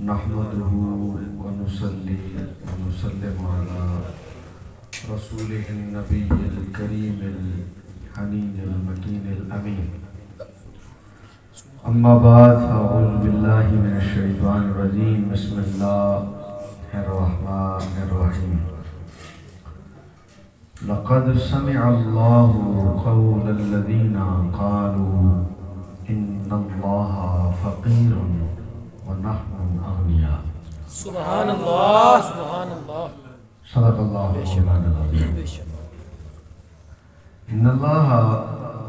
نحمده ونصلي ونسلم على رسوله النبي الكريم الحنين المكين الأمين. أما بعد فأعوذ بالله من الشيطان الرجيم. بسم الله الرحمن الرحيم. لقد سمع الله قول الذين قالوا إن الله فقير ونحن أغنياء. سبحان اللہ سبحان اللہ. صدق الله مولانا العظيم. إن الله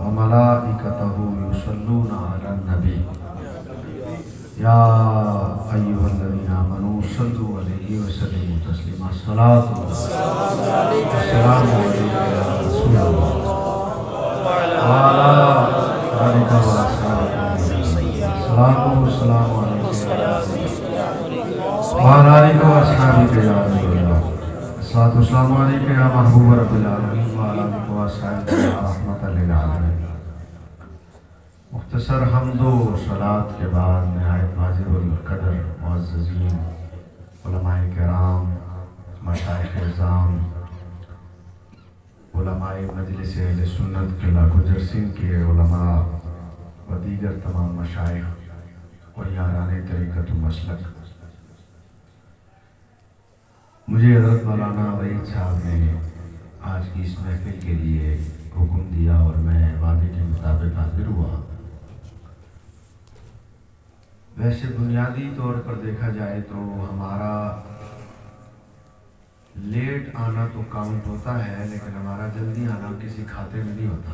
وملائكته يصلون على النبي يا أيها الذين آمنوا صلوا عليه وسلموا تسليما. الصلاة والسلام عليك يا رسول الله وعلى آلك وأصحابك. الصلاة والسلام عليك وعلى آلك وأصحابك يا رسول الله. الصلاة والسلام عليك يا محبوب رب العالمين وعلى آلك وأصحابك يا رحمة للعالمين. مختصر حمد و صلاة کے بعد نہایت واجب القدر معززین علماء کرام، مشائخ اعظام، علماء مجلس اہل سنت قلعہ گجر سنگھ کے علماء و دیگر تمام مشائخ اور یاران طریقت و مسلک، مجھے حضرت مولانا وحید صاحب نے آج کی اس محفل کے لیے حکم دیا اور میں وعدے کے مطابق حاضر ہوا. ویسے بنیادی طور پر دیکھا جائے تو ہمارا لیٹ آنا تو کاؤنٹ ہوتا ہے، لیکن ہمارا جلدی آنا کسی کھاتے میں نہیں ہوتا.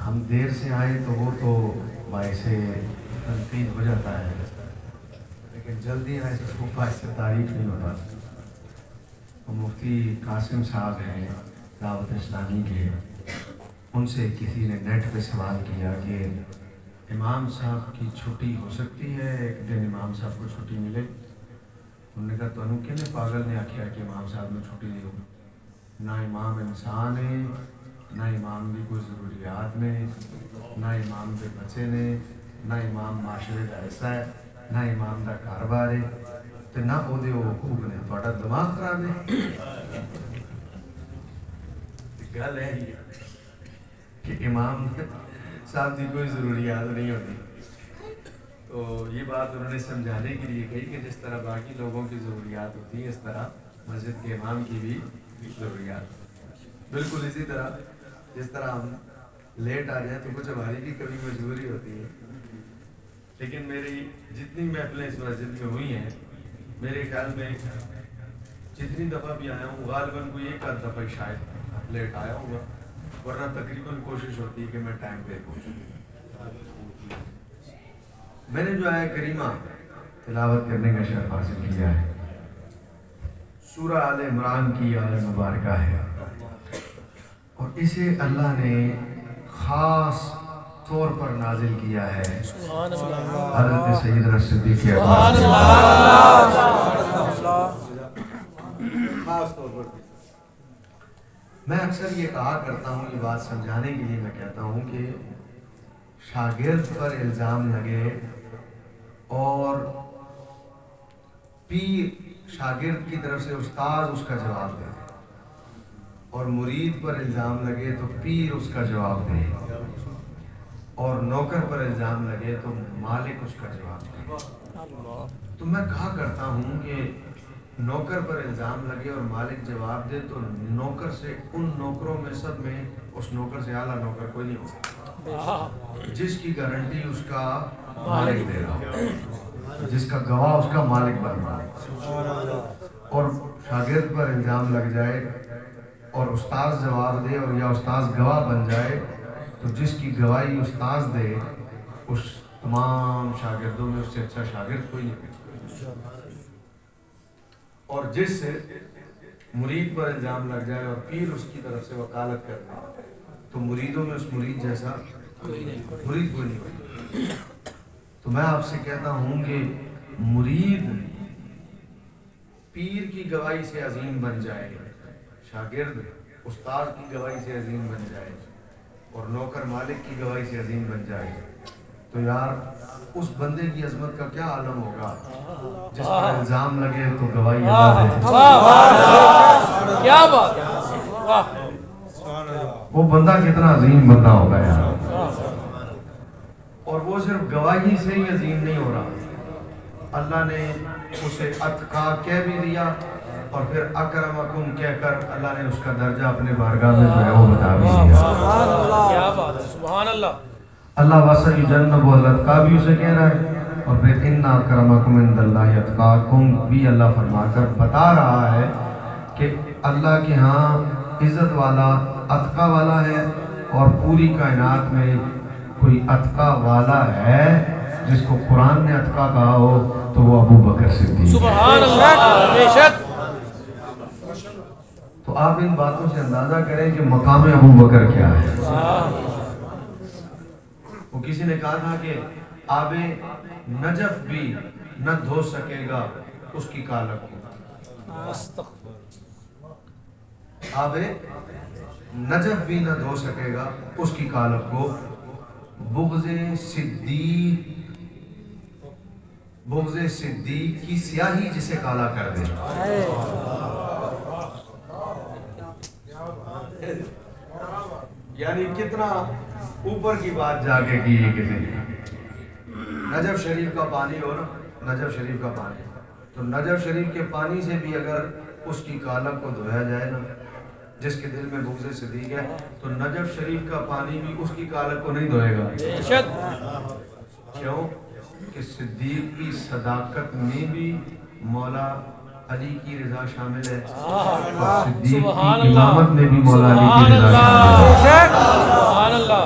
ہم دیر سے آئے تو وہ تو باعث تنقید ہو جاتا ہے، لیکن جلدی آئے تو وہ باعث تعریف نہیں ہوتا. مفتی قاسم صاحب ہیں دعوت اسلامی کے، ان سے کسی نے نیٹ پہ سوال کیا کہ امام صاحب کی چھٹی ہو سکتی ہے، ایک دن امام صاحب کو چھٹی ملے. انہوں نے کہا تو انہوں کہنے پاگل نے آکھیا کہ امام صاحب نے چھٹی دی ہوگی. نہ امام انسان ہے، نہ امام بھی کوئی ضروریات میں، نہ امام کے بچے نے، نہ امام معاشرے کا ایسا ہے، نہ امام کا کاروبار ہے، تو نہ وہ دے وہ حقوق نے. تھوڑا دماغ خراب ہے. گل ہے کہ امام صاحب کی کوئی ضروریات نہیں ہوتی. تو یہ بات انہوں نے سمجھانے کے لیے کہی کہ جس طرح باقی لوگوں کی ضروریات ہوتی ہیں اس طرح مسجد کے امام کی بھی ضروریات. بالکل اسی طرح جس طرح ہم لیٹ آ جائیں تو کچھ ہماری بھی کبھی مجبوری ہوتی ہے. لیکن میری جتنی محفلیں اس مسجد میں ہوئی ہیں، میرے خیال میں جتنی دفعہ بھی آیا ہوں غالباً کوئی ایک آدھ دفعہ شاید لیٹ آیا ہوگا، ورنہ تقریباً کوشش ہوتی ہے کہ میں ٹائم پہ پہنچوں. میں نے جو آیہ کریمہ تلاوت کرنے کا شرف حاصل کیا ہے، سورہ آل عمران کی آیہ مبارکہ ہے، اور اسے اللہ نے خاص طور پر نازل کیا ہے حضرت سیدنا صدیق اکبر. خاص طور پر میں اکثر یہ کہا کرتا ہوں، یہ بات سمجھانے کے لیے میں کہتا ہوں کہ شاگرد پر الزام لگے اور پیر شاگرد کی طرف سے استاد اس کا جواب دے، اور مرید پر الزام لگے تو پیر اس کا جواب دے، اور نوکر پر الزام لگے تو مالک اس کا جواب دے. تو میں کہا کرتا ہوں کہ نوکر پر الزام لگے اور مالک جواب دے تو نوکر سے ان نوکروں میں سب میں اس نوکر سے اعلیٰ نوکر کوئی نہیں ہوتا، جس کی گارنٹی اس کا مالک دے رہا ہو، جس کا گواہ اس کا مالک بن رہا ہے. اور شاگرد پر الزام لگ جائے اور استاذ جواب دے اور یا استاذ گواہ بن جائے تو جس کی گواہی استاذ دے اس تمام شاگردوں میں اس سے اچھا شاگرد کوئی نہیں. اور جس سے مرید پر الزام لگ جائے اور پیر اس کی طرف سے وکالت کر دے تو مریدوں میں اس مرید جیسا مرید کوئی نہیں. تو میں آپ سے کہتا ہوں کہ مرید پیر کی گواہی سے عظیم بن جائے، شاگرد استاد کی گواہی سے عظیم بن جائے، اور نوکر مالک کی گواہی سے عظیم بن جائے، تو تو یار اس بندے کی عظمت کا کیا عالم ہوگا جس پر الزام لگے تو گواہی اللہ دے۔ کیا بات، وہ بندہ کتنا عظیم بندہ ہوگا یار، اور وہ صرف گواہی سے ہی عظیم نہیں ہو رہا، اللہ نے اسے اتقا کہہ بھی دیا اور پھر اکرمکم کہہ کر اللہ نے اس کا درجہ اپنے بارگاہ میں جو ہے وہ بتا بھی دیا۔ کیا بات ہے، سبحان اللہ۔ اللہ واسع جنب الاتقا بھی اسے کہہ رہا ہے، اور پھر ان اکرمکم عند اللہ اتقاکم بھی اللہ فرما کر بتا رہا ہے کہ اللہ کے ہاں عزت والا اتقا والا ہے، اور پوری کائنات میں کوئی اتقا والا ہے جس کو قرآن نے اتقا کہا ہو تو وہ ابو بکر صدیق۔ سبحان اللہ، بے شک۔ تو آپ ان باتوں سے اندازہ کریں کہ مقام ابو بکر کیا ہے۔ وہ کسی نے کہا تھا کہ آب نجف بھی نہ دھو سکے گا اس کی کالک کو، آب نجف بھی نہ دھو سکے گا اس کی کالک کو، بغض صدیق کی سیاہی جسے کالا کر دے۔ یعنی کتنا اوپر کی بات جا کے کی ہے کسی نے۔ نجف شریف کا پانی ہو نا، نجف شریف کا پانی، تو نجف شریف کے پانی سے بھی اگر اس کی کالک کو دھویا جائے نا، جس کے دل میں بغض صدیق ہے، تو نجف شریف کا پانی بھی اس کی کالک کو نہیں دھوئے گا۔ کیوں کہ صدیق کی صداقت میں بھی مولا علی کی رضا شامل ہے، اور صدیق کی امامت میں بھی مولا علی کی رضا شامل ہے۔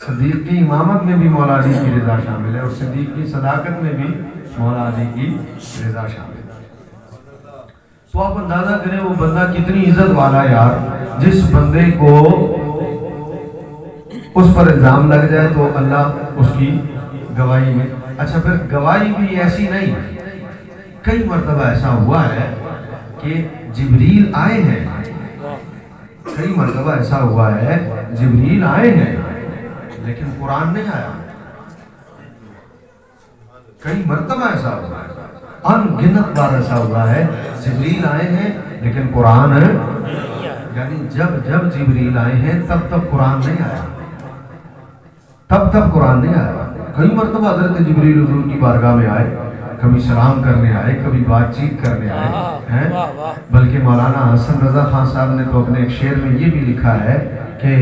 صدیق کی امامت میں بھی مولا علی کی رضا شامل ہے، اور صدیق کی صداقت میں بھی مولا علی کی رضا شامل ہے۔ تو آپ اندازہ کریں وہ بندہ کتنی عزت والا یار، جس بندے کو اس پر الزام لگ جائے تو اللہ اس کی گواہی میں۔ اچھا پھر گواہی بھی ایسی نہیں، کئی مرتبہ ایسا ہوا ہے کہ جبریل آئے ہیں، کئی مرتبہ ایسا ہوا ہے جبریل آئے ہیں لیکن قرآن نہیں آیا۔ کئی مرتبہ ایسا ہوا ہے، ان گنت بار ایسا ہوا ہے جبریل آئے ہیں لیکن قرآن، یعنی جب جبریل آئے ہیں تب قرآن نہیں آیا، تب قرآن نہیں آیا۔ کئی مرتبہ حضرت جبریل حضور کی بارگاہ میں آئے، کبھی سلام کرنے آئے، کبھی بات چیت کرنے آئے ہیں۔ بلکہ مولانا حسن رضا خان صاحب نے تو اپنے ایک شعر میں یہ بھی لکھا ہے کہ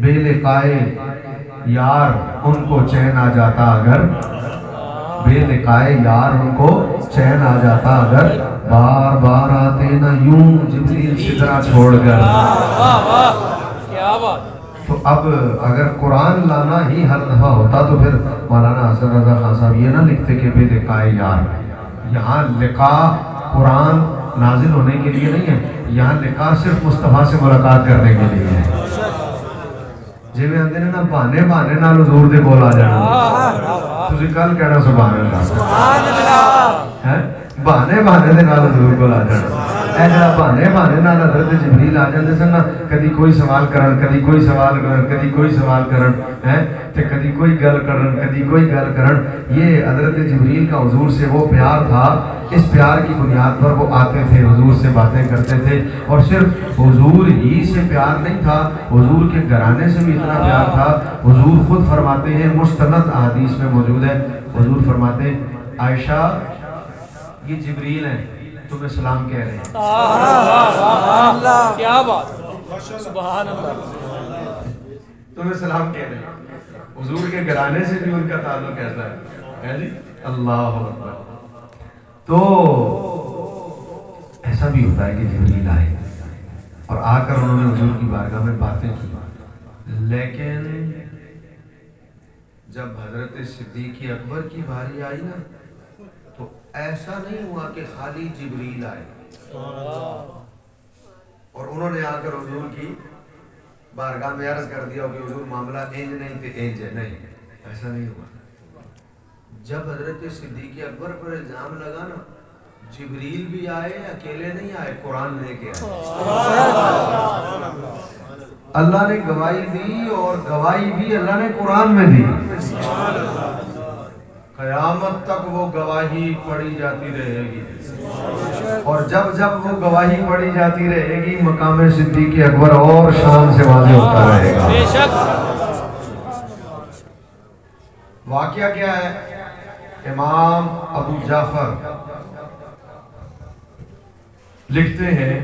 بے لقائے یار ان کو چین آ جاتا اگر، بے لقائے یار ان کو چین آ جاتا اگر، بار بار آتے نہ یوں جبریل سدرا چھوڑ کر۔ کیا بات۔ تو اب اگر قرآن لانا ہی ہر دفعہ ہوتا تو پھر مولانا حسن رضا خان صاحب یہ نہ لکھتے کہ بے لقائے یار۔ یہاں لقاء قرآن نازل ہونے کے لیے نہیں ہے، یہاں لقاء صرف مصطفیٰ سے ملاقات کرنے کے لیے ہے۔ جی میں اندر نا بہانے نال حضور دے کول آ جانا، تسی کل کہنا سبحان اللہ، بہانے دے نال حضور کول آ جانا۔ اے جڑا بہانے نال حضرت جبریل آ جاندے سن نا، کدی کوئی سوال کرن، کدی کوئی سوال کرن، کدی کوئی سوال کرن، تے کدی کوئی گل کرن، کدی کوئی گل کرن۔ یہ حضرت جبریل کا حضور سے وہ پیار تھا، اس پیار کی بنیاد پر وہ آتے تھے، حضور سے باتیں کرتے تھے، اور صرف حضور ہی سے پیار نہیں تھا، حضور کے گھرانے سے بھی اتنا پیار تھا۔ حضور خود فرماتے ہیں، مستند احادیث میں موجود ہے، حضور فرماتے ہیں عائشہ یہ جبریل ہیں تمہیں سلام کہہ رہے ہیں۔ کیا بات، سبحان اللہ، تمہیں سلام کہہ رہے ہیں۔ حضور کے گھرانے سے بھی ان کا تعلق ایسا ہے جی، اللہ اکبر۔ تو ایسا بھی ہوتا ہے کہ جبریل آئے اور آ کر انہوں نے حضور کی بارگاہ میں باتیں کی، لیکن جب حضرت صدیق اکبر کی باری آئی نا تو ایسا نہیں ہوا کہ خالی جبریل آئے اور انہوں نے آ کر حضور کی بارگاہ میں عرض کر دیا کہ حضور معاملہ انج نہیں تھے انج ہے، نہیں، ایسا نہیں ہوا۔ جب حضرت صدیق اکبر پر الزام لگا نا، جبریل بھی آئے، اکیلے نہیں آئے، قرآن لے کے آئے۔ اللہ نے گواہی دی اور گواہی بھی اللہ نے قرآن میں دی. قیامت تک وہ گواہی پڑھی جاتی رہے گی اور جب جب وہ گواہی پڑھی جاتی رہے گی مقام صدیق اکبر اور شان سے واضح ہوتا رہے گا. بے شک. واقعہ کیا ہے؟ امام ابو جعفر لکھتے ہیں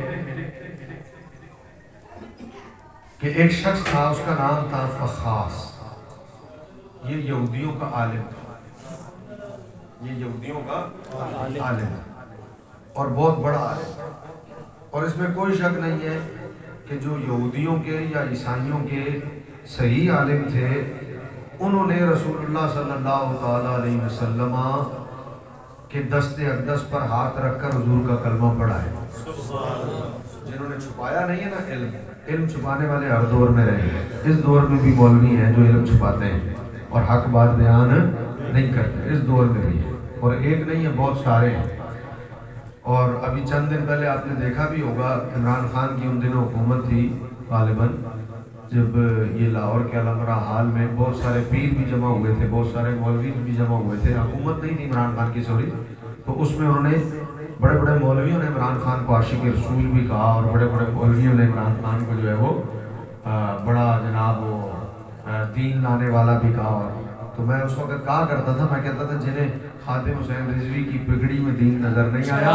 کہ ایک شخص تھا، اس کا نام تھا فخاس. یہ یہودیوں کا عالم تھا، یہ یہودیوں کا عالم اور بہت بڑا عالم. اور اس میں کوئی شک نہیں ہے کہ جو یہودیوں کے یا عیسائیوں کے صحیح عالم تھے انہوں نے رسول اللہ صلی اللہ تعالیٰ علیہ وسلم کے دست اقدس پر ہاتھ رکھ کر حضور کا کلمہ پڑھا ہے. جنہوں نے چھپایا نہیں ہے نا علم چھپانے والے ہر دور میں رہے ہیں. اس دور میں بھی مولوی ہیں جو علم چھپاتے ہیں اور حق بات بیان نہیں کرتے، اس دور میں بھی ہے، اور ایک نہیں ہے بہت سارے ہیں. اور ابھی چند دن پہلے آپ نے دیکھا بھی ہوگا عمران خان کی ان دنوں حکومت تھی غالباً، جب یہ لاہور کے علمرا حال میں بہت سارے پیر بھی جمع ہوئے تھے، بہت سارے مولوی بھی جمع ہوئے تھے. حکومت نہیں تھی عمران خان کی سوری، تو اس میں انہوں نے بڑے بڑے مولویوں نے عمران خان کو عاشق رسول بھی کہا اور بڑے بڑے مولویوں نے عمران خان کو جو ہے وہ بڑا جناب وہ دین لانے والا بھی کہا. تو میں اس وقت کہا کرتا تھا، میں کہتا تھا جنہیں خادم حسین رضوی کی پگڑی میں دین نظر نہیں آیا،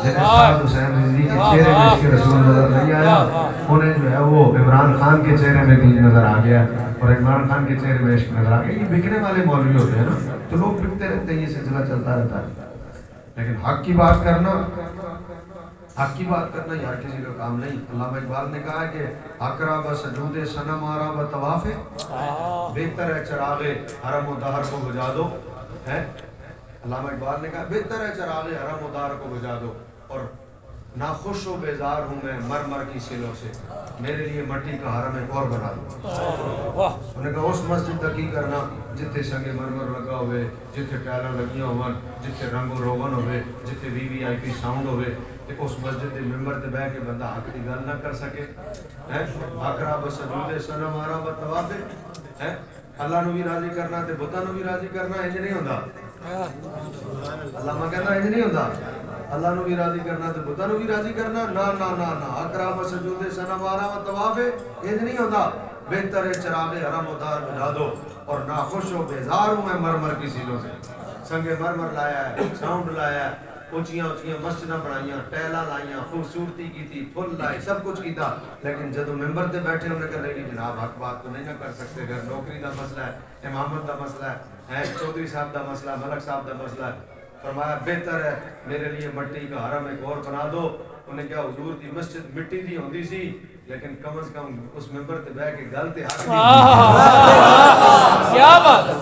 جنہیں سعد حسین رضوی کے چہرے میں عشق رسول نظر نہیں آیا، انہیں جو ہے وہ عمران خان کے چہرے میں دین نظر آ گیا اور عمران خان کے چہرے میں عشق نظر آ گیا. یہ بکنے والے مولوی ہوتے ہیں نا، تو لوگ بکتے رہتے ہیں، یہ سلسلہ چلتا رہتا ہے. لیکن حق کی بات کرنا یار کسی کا کام نہیں. علامہ اقبال نے کہا ہے کہ اقرا بسجود صنم آرا بطواف، بہتر ہے چراغ حرم و دہر کو بجھا دو. علامہ اقبال نے کہا بہتر ہے چراغ حرم و دہر کو بجھا دو، اور ناخوش و بیزار ہوں میں مرمر کی سلوں سے، میرے لیے مٹی کا حرم ایک اور بنا دو. انہوں نے کہا اس مسجد تکی کرنا جتھے سنگے مرمر لگا ہوئے، جتھے ٹائلاں لگیاں ہون، جتھے رنگ و روغن ہوئے، جتھے VIP ساؤنڈ ہوئے، کہ اس مسجد دے ممبر تے بیٹھ کے بندہ حق دی گل نہ کر سکے. آقرا بسجود صنم آرا بطواف، اللہ نو بھی راضی کرنا تے بتاں نو بھی راضی کرنا انج نہیں ہوندا. علامہ کہنا انج نہیں ہوندا، اللہ نو بھی راضی کرنا تے بتاں نو بھی راضی کرنا. نا نا نا نا، آقرا بسجود صنم آرا بطواف انج نہیں ہوندا. بہتر ہے چراغ حرم و دار بجھا دو، اور ناخوش و بیزار ہوں میں مرمر کی سیلوں سے. سنگے مرمر لایا ہے، ساؤنڈ لایا ہے، اونچیاں اونچیاں مسجداں بنائیاں، ٹیلاں لائیاں، خوبصورتی کی تھی، پھل لائے، سب کچھ کیتا. لیکن جب ممبر تے بیٹھے انہوں نے کہا نہیں جناب حق بات تو نہیں نہ کر سکتے، گھر نوکری دا مسئلہ ہے، امامت دا مسئلہ ہے، چودھری صاحب دا مسئلہ، ملک صاحب دا مسئلہ ہے. فرمایا بہتر ہے میرے لیے مٹی کا حرم ایک اور بنا دو. انہیں کہا حضور دی مسجد مٹی دی ہوندی سی، لیکن کم از کم اس ممبر تے بیٹھ کے گل تے حق دی. کیا بات ہے،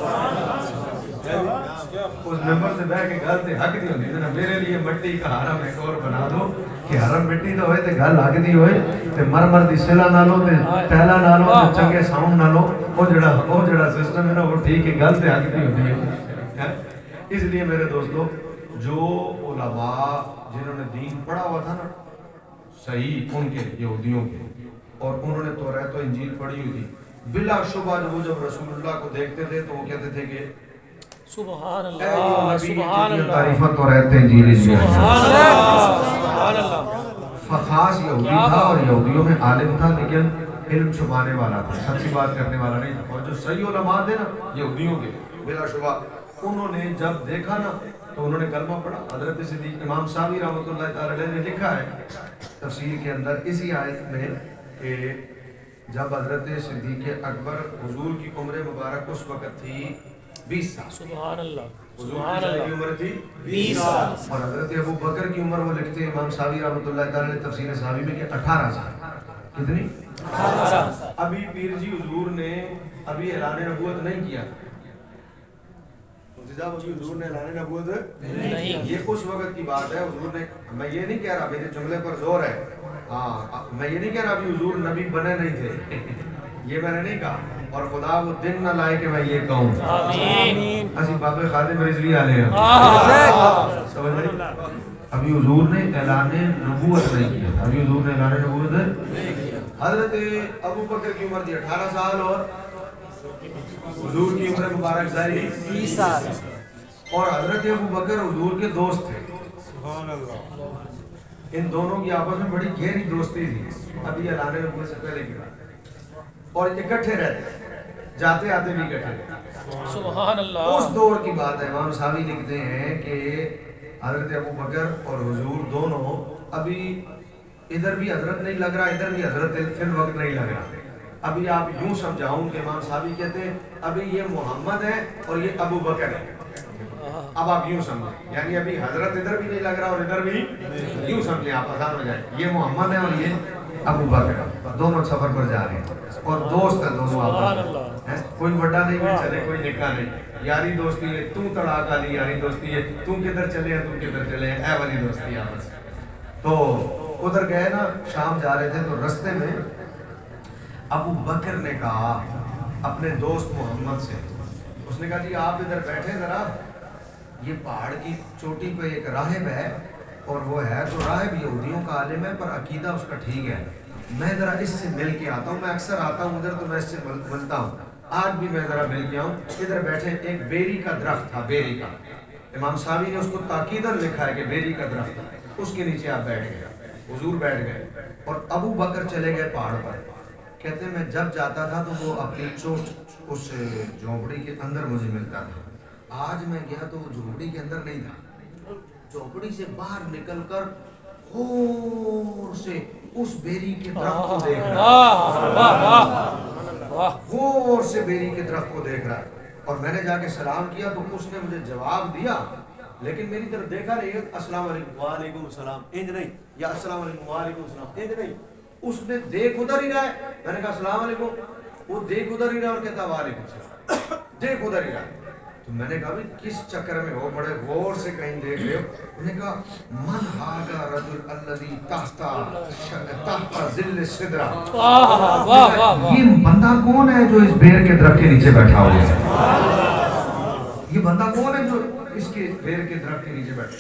اس ممبر سے بیٹھ کے گل تے حق دی ہوندی نا، میرے لیے مٹی کا حرم ایک اور بنا دو کہ حرم مٹی دا ہوئے تے گل حق دی ہوئے تے مرمر دی سلا نہ لو تے ٹہلا نہ لو تے چنگے ساؤنڈ نہ لو. وہ جڑا سسٹم ہے نا وہ ٹھیک ہے، گل تے حق دی ہوندی ہے. اس لیے میرے دوستو جو علماء جنہوں نے دین پڑھا ہوا تھا نا صحیح ان کے یہودیوں کے، اور انہوں نے توریت و انجیل پڑھی ہوئی تھی، بلا شبہ جب رسول اللہ کو دیکھتے تھے تو وہ کہتے تھے کہ سبحان اللہ، سبحان اللہ، تعریفت توریت انجیل سبحان اللہ. فخاس یہودی تھا اور یہودیوں میں عالم تھا، لیکن علم چھپانے والا تھا، سچی بات کرنے والا نہیں تھا. اور جو صحیح علماء تھے نا یہودیوں کے، بلا شبہ انہوں نے جب دیکھا نا تو انہوں نے کلمہ پڑھا. حضرت صدیق امام صاحبی رحمۃ اللہ تعالی علیہ نے لکھا ہے تفسیر کے اندر اسی آیت میں کہ جب حضرت صدیق اکبر حضور کی عمر مبارک اس وقت تھی 20 سال. سبحان اللہ، حضور کی عمر تھی 20 سال، اور حضرت ابو بکر کی عمر وہ لکھتے ہیں امام صاحبی رحمۃ اللہ تعالی علیہ تفسیر صحابی میں کہ 18 سال. کتنی؟ 18. ابھی پیر جی حضور نے ابھی اعلان نبوت نہیں کیا، حضور نے اعلان نبوت نہیں، یہ اس وقت کی بات ہے. حضور نے، میں یہ نہیں کہہ رہا، میرے جملے پر زور ہے، ہاں میں یہ نہیں کہہ رہا ابھی حضور نبی بنے نہیں تھے، یہ میں نے نہیں کہا، اور خدا وہ دن نہ لائے کہ میں یہ کہوں. آمین. اسی بابے خادم رضوی آلے ہیں، سمجھ رہی؟ ابھی حضور نے اعلان نبوت نہیں کیا، ابھی حضور نے اعلان نبوت حضرت ابو بکر کی عمر تھی 18 سال اور حضور کی عمر مبارک ظاہری 20 سال، اور حضرت ابو بکر حضور کے دوست تھے. ان دونوں کی آپس میں بڑی گہری دوستی تھی. ابھی اعلان نبوت سے پہلے کی بات ہے. اور اکٹھے رہتے، جاتے آتے بھی اکٹھے رہتے. سبحان اللہ. اس دور کی بات ہے. امام صاحبی لکھتے ہیں کہ حضرت ابو بکر اور حضور دونوں ابھی ادھر بھی حضرت نہیں لگ رہا، ادھر بھی حضرت فی الوقت نہیں لگ رہا. ابھی آپ یوں سمجھاؤں کہ امام صاحبی کہتے ہیں ابھی یہ محمد ہے اور یہ ابو بکر ہے. اب آپ یوں سمجھیں، یعنی ابھی حضرت ادھر بھی نہیں لگ رہا اور ادھر بھی یوں سمجھیں، آپ آسان ہو جائے. یہ محمد ہے اور یہ ابو بکر ہے. دونوں سفر پر جا رہے ہیں اور دوست ہیں دونوں آپس. کوئی بڑا نہیں کہ چلے، کوئی نکا نہیں. یاری دوستی ہے، تو تڑاک والی یاری دوستی ہے، تو کدھر چلے ہیں، تو کدھر چلے ہیں، اے والی دوستی آپس. تو ادھر گئے نا، شام جا رہے تھے تو رستے میں ابو بکر نے کہا اپنے دوست محمد سے، اس نے کہا جی آپ ادھر بیٹھے ذرا، یہ پہاڑ کی چوٹی پہ ایک راہب ہے اور وہ ہے تو راہب یہودیوں کا عالم ہے پر عقیدہ اس کا ٹھیک ہے. میں ذرا اس سے مل کے آتا ہوں، میں اکثر آتا ہوں ادھر تو میں اس سے ملتا ہوں. آج بھی میں ذرا مل کے آؤں. ادھر بیٹھے، ایک بیری کا درخت تھا، بیری کا. امام صاحبی نے اس کو تاکیداً لکھا ہے کہ بیری کا درخت تھا. اس کے نیچے آپ بیٹھ گئے. حضور بیٹھ گئے اور ابو بکر چلے گئے پہاڑ پر. کہتے ہیں میں جب جاتا تھا تو وہ اپنی چوٹ اس جھونپڑی کے اندر مجھے ملتا تھا. آج میں گیا تو وہ جھونپڑی کے اندر نہیں تھا. جھونپڑی سے باہر نکل کر غور سے اس بیری کے درخت کو دیکھ رہا، غور سے بیری کے درخت کو دیکھ رہا. اور میں نے جا کے سلام کیا تو اس نے مجھے جواب دیا، لیکن میری طرف دیکھا نہیں. السلام علیکم وعلیکم السلام انج نہیں، یا السلام علیکم وعلیکم السلام انج نہیں. اس نے دیکھ ادھر ہی رہا ہے. میں نے کہا السلام علیکم، وہ دیکھ ادھر ہی رہا اور کہتا وعلیکم السلام، دیکھ ادھر ہی رہا. تو میں نے کہا بھی کس چکر میں ہو، بڑے غور سے کہیں دیکھ رہے ہو. انہوں نے کہا من ھذا رجل الذی تحت ظل سدرہ، یہ بندہ کون ہے جو اس بیر کے درخت کے نیچے بیٹھا ہوا ہے؟ یہ بندہ کون ہے جو اس کے بیر کے درخت کے نیچے بیٹھا؟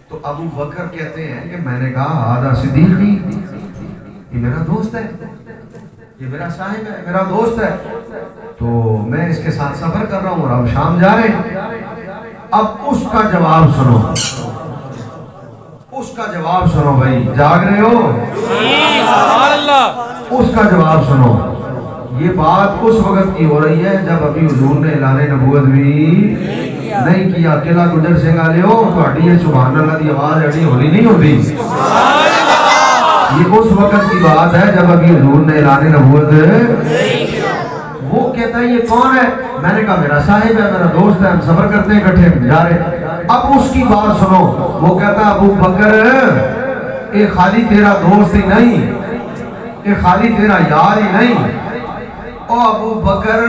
تو ابو بکر کہتے ہیں کہ میں نے کہا ھذا صدیقی، یہ میرا دوست ہے، یہ میرا صاحب ہے، میرا دوست ہے. تو میں اس کے ساتھ سفر کر رہا ہوں اور اب شام جا رہے ہیں. اب اس کا جواب سنو، اس کا جواب سنو بھائی، جاگ رہے ہو؟ اس کا جواب سنو. یہ بات اس وقت کی ہو رہی ہے جب ابھی حضور نے اعلان نبوت بھی نہیں کیا. قلعہ گجر سنگھ والے ہو تو ہڈی سبحان اللہ دی آواز ہڈی ہولی نہیں ہوتی. یہ اس وقت کی بات ہے جب ابھی حضور نے اعلان نبوت. وہ کہتا ہے یہ کون ہے؟ میں نے کہا میرا صاحب ہے، میرا دوست ہے، ہم سفر کرتے ہیں اکٹھے جا رہے. اب اس کی بات سنو. وہ کہتا ہے ابو بکر یہ خالی تیرا دوست ہی نہیں، یہ خالی تیرا یار ہی نہیں. او ابو بکر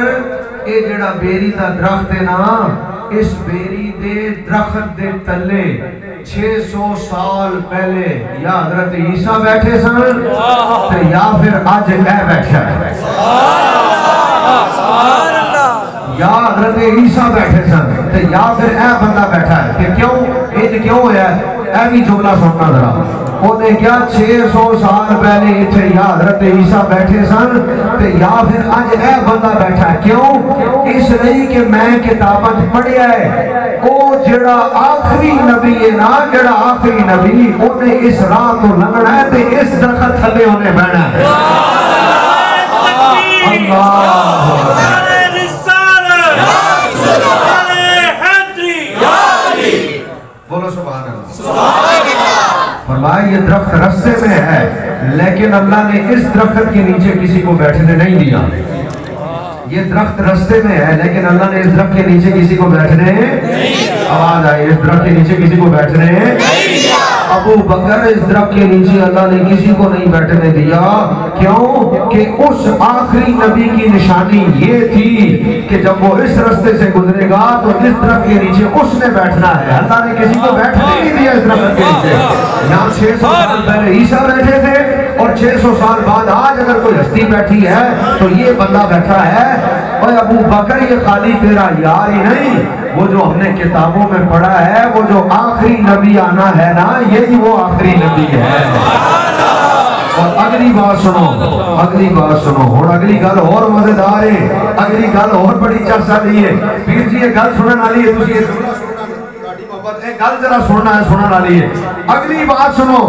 یہ جڑا بیری دا درخت ہے نا، اس بیری دے درخت دے تلے 600 سال پہلے یا حضرت عیسیٰ بیٹھے سن یا پھر آج اے بیٹھا ہے، یا حضرت عیسیٰ بیٹھے سن یا پھر اے بندہ بیٹھا ہے. کہ کیوں ان کیوں ہے؟ اے بھی جملہ سننا ذرا. انہیں کیا 600 سال پہلے اتھے یا حضرت عیسیٰ بیٹھے سن یا پھر آج اے بندہ بیٹھا ہے. کیوں؟ اس لیے کہ میں کتابت پڑھیا ہے او جڑا آخری نبی ہے نا، جڑا آخری نبی انہیں اس راہ تو لگنا ہے تے اس درخت تھلے انہیں بہنا ہے. اللہ بولو سبحان اللہ. فرمایا یہ درخت رستے میں ہے لیکن اللہ نے اس درخت کے نیچے کسی کو بیٹھنے نہیں دیا. یہ درخت رستے میں ہے لیکن اللہ نے اس درخت کے نیچے کسی کو بیٹھنے، آواز آئی، اس درخت کے نیچے کسی کو بیٹھنے. ابو بکر اس درخت کے نیچے اللہ نے کسی کو نہیں بیٹھنے دیا. کیوں؟ کہ اس آخری نبی کی نشانی یہ تھی کہ جب وہ اس رستے سے گزرے گا تو اس درخت کے نیچے اس نے بیٹھنا ہے. اللہ نے کسی کو بیٹھنے نہیں دیا اس درخت کے نیچے. یہاں 600 سال پہلے عیسیٰ بیٹھے تھے اور 600 سال بعد آج اگر کوئی ہستی بیٹھی ہے تو یہ بندہ بیٹھا ہے. اور ابو بکر یہ خالی تیرا یار ہی نہیں، وہ جو ہم نے کتابوں میں پڑھا ہے وہ جو آخری نبی آنا ہے نا، یہی وہ آخری نبی ہے. اور اگلی بات سنو، اگلی بات سنو، اور اگلی گل اور مزیدار ہے، اگلی گل اور بڑی چرچ والی ہے۔ پیر جی یہ گل سنن والی ہے، تسی گل ذرا سننا ہے، سنن والی ہے۔ اگلی بات سنو،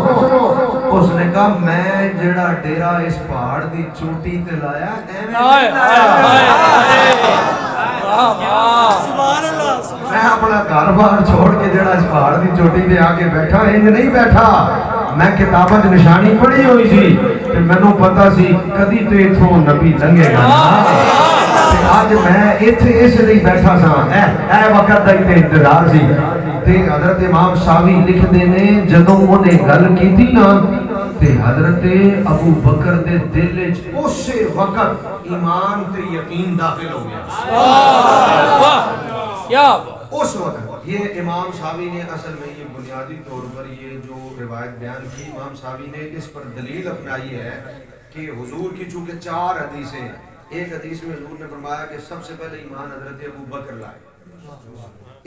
اس نے کہا میں جڑا ڈیرا اس پہاڑ دی چوٹی تے لایا میں اپنا گھر بار چھوڑ کے جڑا اس پہاڑ دی چوٹی تے آ کے بیٹھا، انج نہیں بیٹھا، میں کتابت نشانی پڑھی ہوئی سی کہ مینوں پتا سی کدی تے اتھوں نبی لنگے گا، آج میں ایتھے اس لیے بیٹھا سا، اے وقت دا تے انتظار سی۔ تے حضرت امام شاوی لکھ دینے جدوں انہیں گل کی تھی نا تے حضرت ابو بکر دے دل وچ اسی وقت ایمان تے یقین داخل ہو گیا۔ اس وقت یہ امام شاوی نے اصل میں یہ بنیادی طور پر یہ جو روایت بیان کی، امام شاوی نے اس پر دلیل اپنائی ہے کہ حضور کی چونکہ 4 حدیثیں، ایک حدیث میں حضور نے فرمایا کہ سب سے پہلے ایمان حضرت ابو بکر لائے،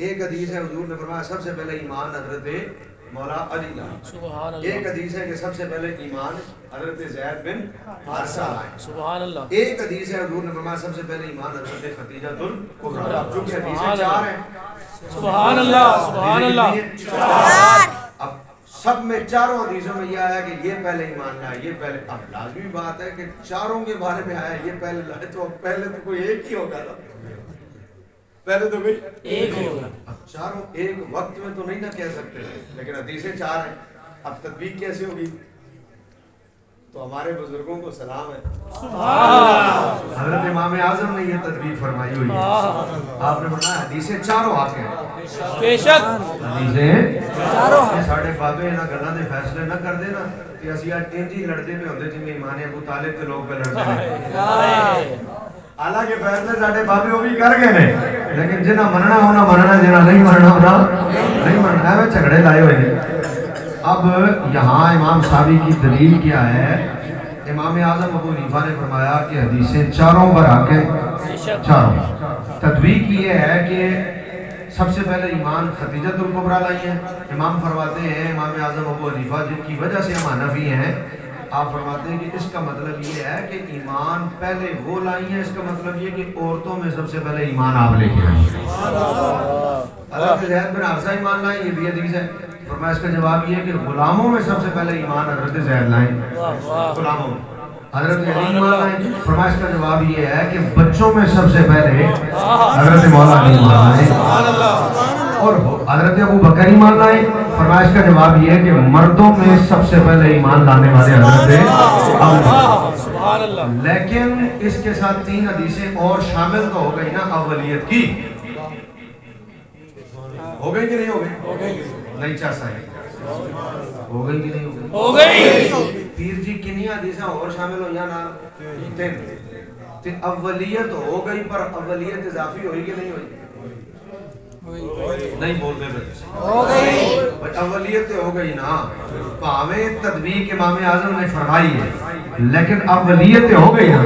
ایک حدیث ہے حضور نے فرمایا سب سے پہلے ایمان حضرت مولا علی لائے، ایک حدیث ہے کہ سب سے پہلے ایمان حضرت زید بن حارثہ لائے، ایک حدیث ہے حضور نے فرمایا سب سے پہلے ایمان حضرت خدیجہ الکبریٰ، چونکہ حدیثیں 4 ہیں۔ سبحان اللہ، سبحان اللہ۔ اب سب میں چاروں حدیثوں میں یہ آیا کہ یہ پہلے ایمان لائے، یہ پہلے، اب لازمی بات ہے کہ چاروں کے بارے میں آیا یہ پہلے لائے، تو پہلے تو کوئی ایک ہی ہوگا نا، پہلے تو کوئی ایک ہی ہوگا، اب چاروں ایک وقت میں تو نہیں نہ کہہ سکتے، لیکن حدیثیں 4 ہیں، اب تطبیق کیسے ہوگی؟ تو ہمارے بزرگوں کو سلام ہے، حضرت امام اعظم نے یہ تطبیق فرمائی ہوئی ہے، آپ نے فرمایا حدیثیں چاروں آتے ہیں، بے شک حدیثیں چاروں ہیں، ساڑھے بابے نہ گلہ دے فیصلے نہ کر دینا کہ اسی آج تینجی لڑتے میں ہوتے جن میں ایمان ابو طالب کے لوگ پہ لڑتے ہیں، حالانکہ فیصلے ساڑھے بابے وہ بھی کر گئے ہیں، لیکن جنہ مننا ہونا مننا، جنہ نہیں مننا ہونا نہیں مننا، ایوے جھگڑے لائے ہوئے ہیں۔ اب یہاں امام شاوی کی دلیل کیا ہے؟ امام اعظم ابو حنیفہ نے فرمایا کہ حدیثیں چاروں پر آ کے چاروں، تطبیق یہ ہے کہ سب سے پہلے ایمان خدیجہ الکبریٰ لائی ہیں، امام فرماتے ہیں امام اعظم ابو حنیفہ جن کی وجہ سے ہم حنفی ہیں، آپ فرماتے ہیں کہ اس کا مطلب یہ ہے کہ ایمان پہلے وہ لائی ہیں، اس کا مطلب یہ کہ عورتوں میں سب سے پہلے ایمان آپ لے کے آئی ہیں۔ حضرت زید بن حارثہ ایمان لائیں، یہ بھی حدیث ہے، فرمایا اس کا جواب یہ ہے کہ غلاموں میں سب سے پہلے ایمان حضرت زید لائیں، غلاموں میں حضرت علی ایمان لائیں، فرمایا اس کا جواب یہ ہے کہ بچوں میں سب سے پہلے حضرت مولا علی ایمان لائیں، اور حضرت ابو بکر ایمان لائیں، فرمایا اس کا جواب یہ ہے کہ مردوں میں سب سے پہلے ایمان لانے والے حضرت ابو بکر، لیکن اس کے ساتھ 3 حدیثیں اور شامل تو ہو گئی نا اولیت کی، ہو گئی کہ نہیں ہو گئی؟ نہیں چاہ سکے ہو گئی کہ نہیں ہو گئی؟ ہو گئی۔ پیر جی کنی حدیثیں اور شامل ہو یا نہ؟ 3 اولیت ہو گئی، پر اولیت اضافی ہوئی کہ نہیں ہوئی؟ نہیں بول دے ہو گئی، اولیت ہو گئی نا، پاویں تطبیق امام اعظم نے فرمائی ہے لیکن اولیت ہو گئی نا،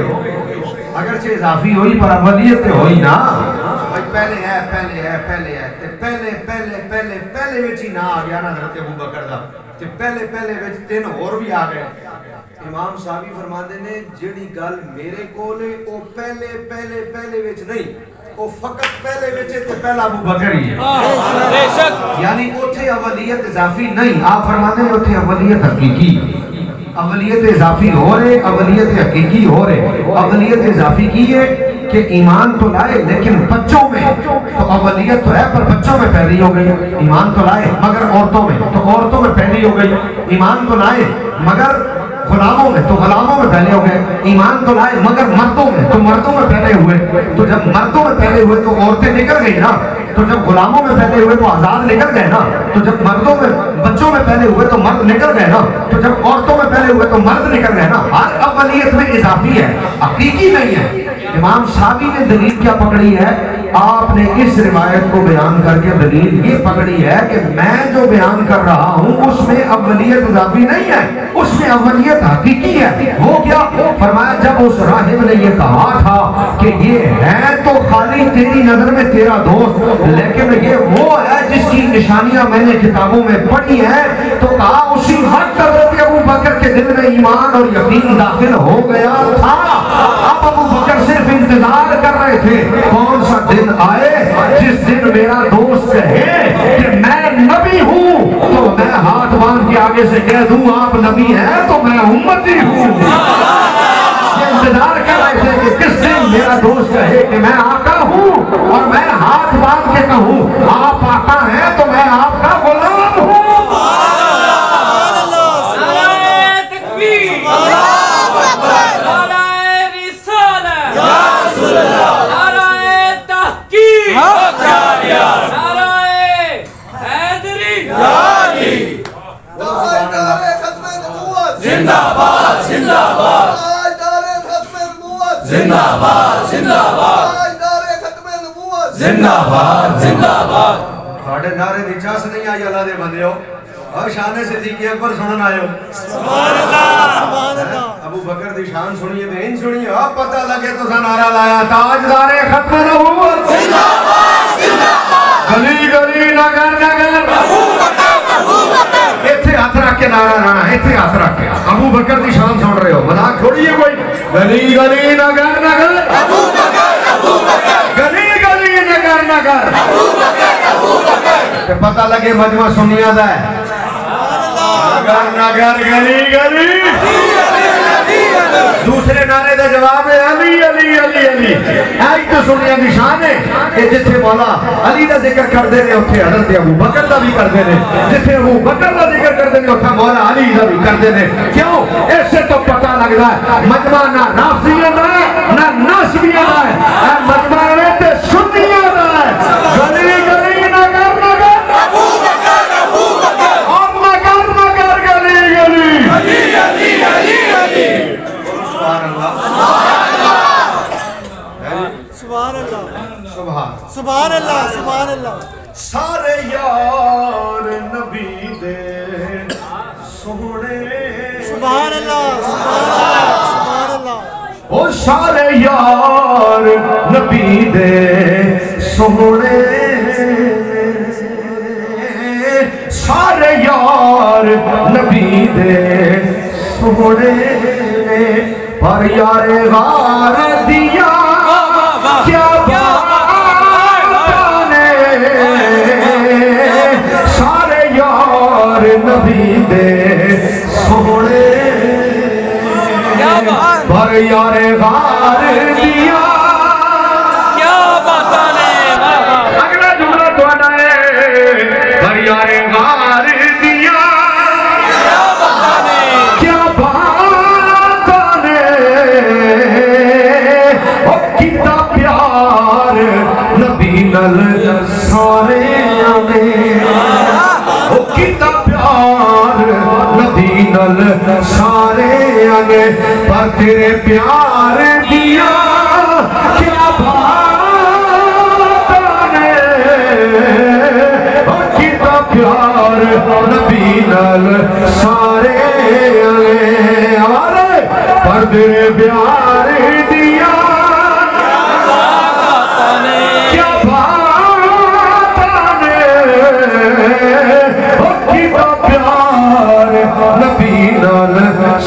اگرچہ اضافی ہوئی پر اولیت ہوئی نا، پہلے ہے پہلے ہے پہلے ہے پہلے پہلے پہلے پہلے وچ ہی نہ آ گیا نا حضرت ابو بکر دا، تے پہلے پہلے وچ 3 اور بھی آ گئے۔ امام شاوی فرماندے نے جیڑی گل میرے کول ہے او پہلے پہلے پہلے وچ نہیں، او فقط پہلے وچ تے پہلا ابو بکر ہی ہے، بے شک، یعنی اوتھے اولیت اضافی نہیں، آپ فرماندے ہیں اوتھے اولیت حقیقی، اولیت اضافی ہو رہے، اولیت حقیقی ہو رہے، اولیت اضافی کی ہے کہ ایمان تو لائے لیکن بچوں میں تو اولیت تو ہے پر بچوں میں پہلی ہو گئی، ایمان تو لائے مگر عورتوں میں تو عورتوں میں پہلی ہو گئی، ایمان تو لائے مگر غلاموں میں تو غلاموں میں پہلے ہو گئے، ایمان تو لائے مگر مردوں میں تو مردوں میں پہلے ہوئے، تو جب مردوں میں پہلے ہوئے تو عورتیں نکل گئی نا، تو جب غلاموں میں پہلے ہوئے تو آزاد نکل گئے نا، تو جب مردوں میں بچوں میں پہلے ہوئے تو مرد نکل گئے نا، تو جب عورتوں میں پہلے ہوئے تو مرد نکل گئے نا، ہر اولیت میں اضافی ہے، حقیقی نہیں ہے۔ امام شاوی نے دلیل کیا پکڑی ہے؟ آپ نے اس روایت کو بیان کر کے دلیل یہ پکڑی ہے کہ میں جو بیان کر رہا ہوں اس میں اولیت اضافی نہیں ہے، اس میں اولیت حقیقی ہے۔ وہ کیا فرمایا؟ جب اس راہب نے یہ کہا تھا کہ یہ ہے تو خالی تیری نظر میں تیرا دوست، لیکن یہ وہ ہے جس کی نشانیاں میں نے کتابوں میں پڑھی ہیں، تو کہا اسی وقت حضرت ابو بکر کے دل میں ایمان اور یقین داخل ہو گیا تھا۔ اب ابو بکر صرف انتظار کر رہے تھے کون سا دن آئے جس دن میرا دوست کہے کہ میں نبی ہوں، تو میں ہاتھ باندھ کے آگے سے کہہ دوں آپ نبی ہیں تو میں امتی ہوں۔ انتظار کر رہے تھے کہ کس دن میرا دوست کہے کہ میں آقا ہوں، اور میں ہاتھ باندھ کے کہوں آپ آقا ہیں تو میں آپ کا غلام ہوں۔ ساڑھے نعرے نچاس نہیں آئی اللہ دے بندے ہو اور شان صدیق اکبر سنن آئے ہو۔ سبحان اللہ۔ ابو بکر دی شان سنیے تو ان سنیے اب پتہ لگے تو سا نعرہ لایا تاجدار ختم نبوت زندہ باد زندہ باد، گلی گلی نگر نگر ابو بکر۔ ایتھے ہاتھ رکھ کے نعرہ لانا، ایتھے ہاتھ رکھ کے ابو بکر دی شان سن رہے ہو، مذاق تھوڑی ہے کوئی۔ گلی گلی نگر نگر ابو بکر ابو بکر، گلی گلی نگر نگر ابو بکر ابو بکر، پتہ لگے مجمع سنیا دا ہے۔ نگر نگر گلی گلی، دوسرے نعرے دا جواب ہے علی علی علی علی۔ آئی تو سنیا نشان ہے کہ جتھے مولا علی دا ذکر کر دے رہے اتھے حضرت ابو بکر دا بھی کر دے رہے، جتھے ابو بکر دا ذکر کر دے رہے اتھے مولا علی دا بھی کر دے رہے۔ کیوں؟ اس سے تو پتہ لگ رہا ہے مجمع نہ نافذیہ دا ہے نہ ناسبیہ دا ہے، مجمع میں تے سنیہ دا ہے۔ گلی گلی نگر نگر ابو بکر ابو بکر، اور نگر نگر گلی گلی علی علی علی علی۔ سبحان اللہ سبحان اللہ سبحان سبحان اللہ سبحان اللہ۔ سارے یار نبی دے سونے، سبحان اللہ سبحان اللہ سبحان اللہ۔ او سارے یار نبی دے سونے، سارے یار نبی دے سونے، پر یار غار دیا کیا بات نے، سارے یار نبی دے سونے، پر یار غار دیا کیا بات نے۔ اگلا جملہ تھوڑا ہے، پر یار غار دیا کیا بات نے، کیا بات نے، او کتا پیار نبی نل سارے آنے، او کتا پیار نبی نل سارے آنے، پر تیرے پیار دیا کیا بات نے، او کتا پیار نبی نل سارے آنے، ہمارے پر تیرے پیار دیا کیا بات نے، او کتا پیار نبی نل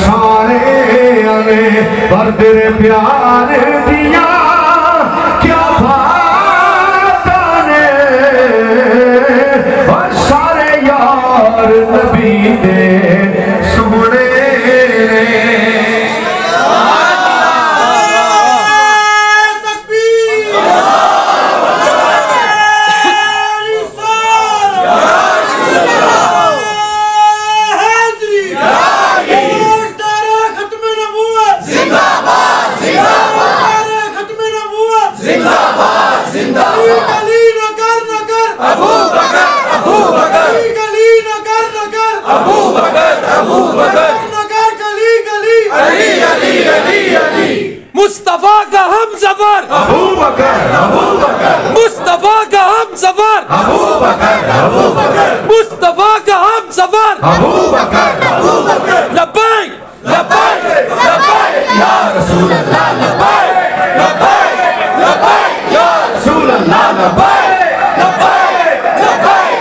سارے آنے، پر تیرے پیار دیا کیا بات نے، اور سارے یار نبی دے سونے۔ مصطفیٰ کا ہم سفر ابو بکر ابو بکر، مصطفیٰ کا ہم سفر ابو بکر ابو بکر، مصطفیٰ کا ہم سفر ابو بکر ابو بکر، لبیک لبیک لبیک یا رسول اللہ لبیک لبیک لبیک، یا رسول اللہ لبیک لبیک لبیک،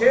6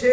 6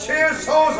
600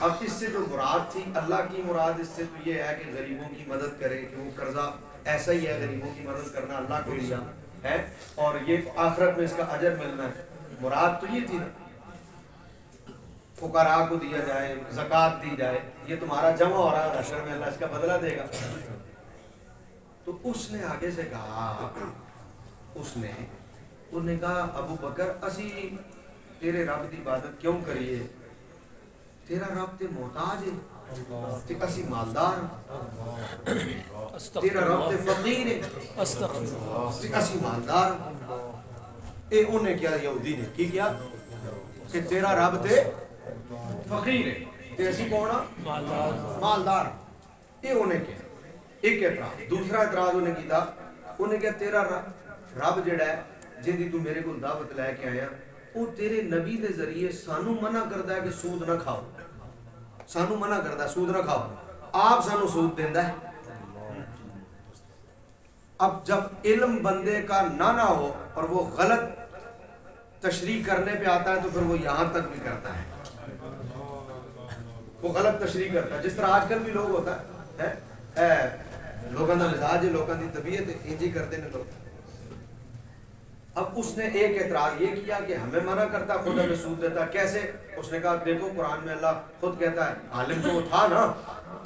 اب اس سے جو مراد تھی اللہ کی مراد اس سے تو یہ ہے کہ غریبوں کی مدد کرے کہ وہ قرضہ ایسا ہی ہے غریبوں کی مدد کرنا اللہ کو لیا ہے اور یہ آخرت میں اس کا اجر ملنا ہے. مراد تو یہ تھی نا فقراء کو دیا جائے زکوٰۃ دی جائے یہ تمہارا جمع ہو رہا ہے حشر میں اللہ اس کا بدلہ دے گا. تو اس نے آگے سے کہا انہوں نے کہا ابو بکر اسی تیرے رب کی عبادت کیوں کریے تیرا رب تے محتاج ہے تے اسی مالدار تیرا رب تے فقیر ہے تے اسی مالدار. اے انہیں کیا یہودی نے کی کیا کہ تیرا رب تے فقیر ہے تے اسی کون مالدار. اے انہیں کیا ایک اعتراض. دوسرا اعتراض انہیں کیتا انہیں کیا تیرا رب جڑا ہے جن دی تو میرے کو دعوت لے کے آیا وہ تیرے نبی دے ذریعے سانو منع کردا ہے کہ سود نہ کھاؤ سانو منع کردا ہے سود نہ کھاؤ آپ سانو سود دیندا ہے. اب جب علم بندے کا نہ ہو اور وہ غلط تشریح کرنے پہ آتا ہے تو پھر وہ یہاں تک بھی کرتا ہے وہ غلط تشریح کرتا ہے جس طرح آج کل بھی لوگ ہوتا ہے لوگوں کا مزاج ہے لوگوں کی طبیعت ہے انجی کرتے ہیں لوگ. اب اس نے ایک اعتراض یہ کیا کہ ہمیں منع کرتا خود ہمیں سود دیتا کیسے. اس نے کہا دیکھو قرآن میں اللہ خود کہتا ہے عالم تو تھا نا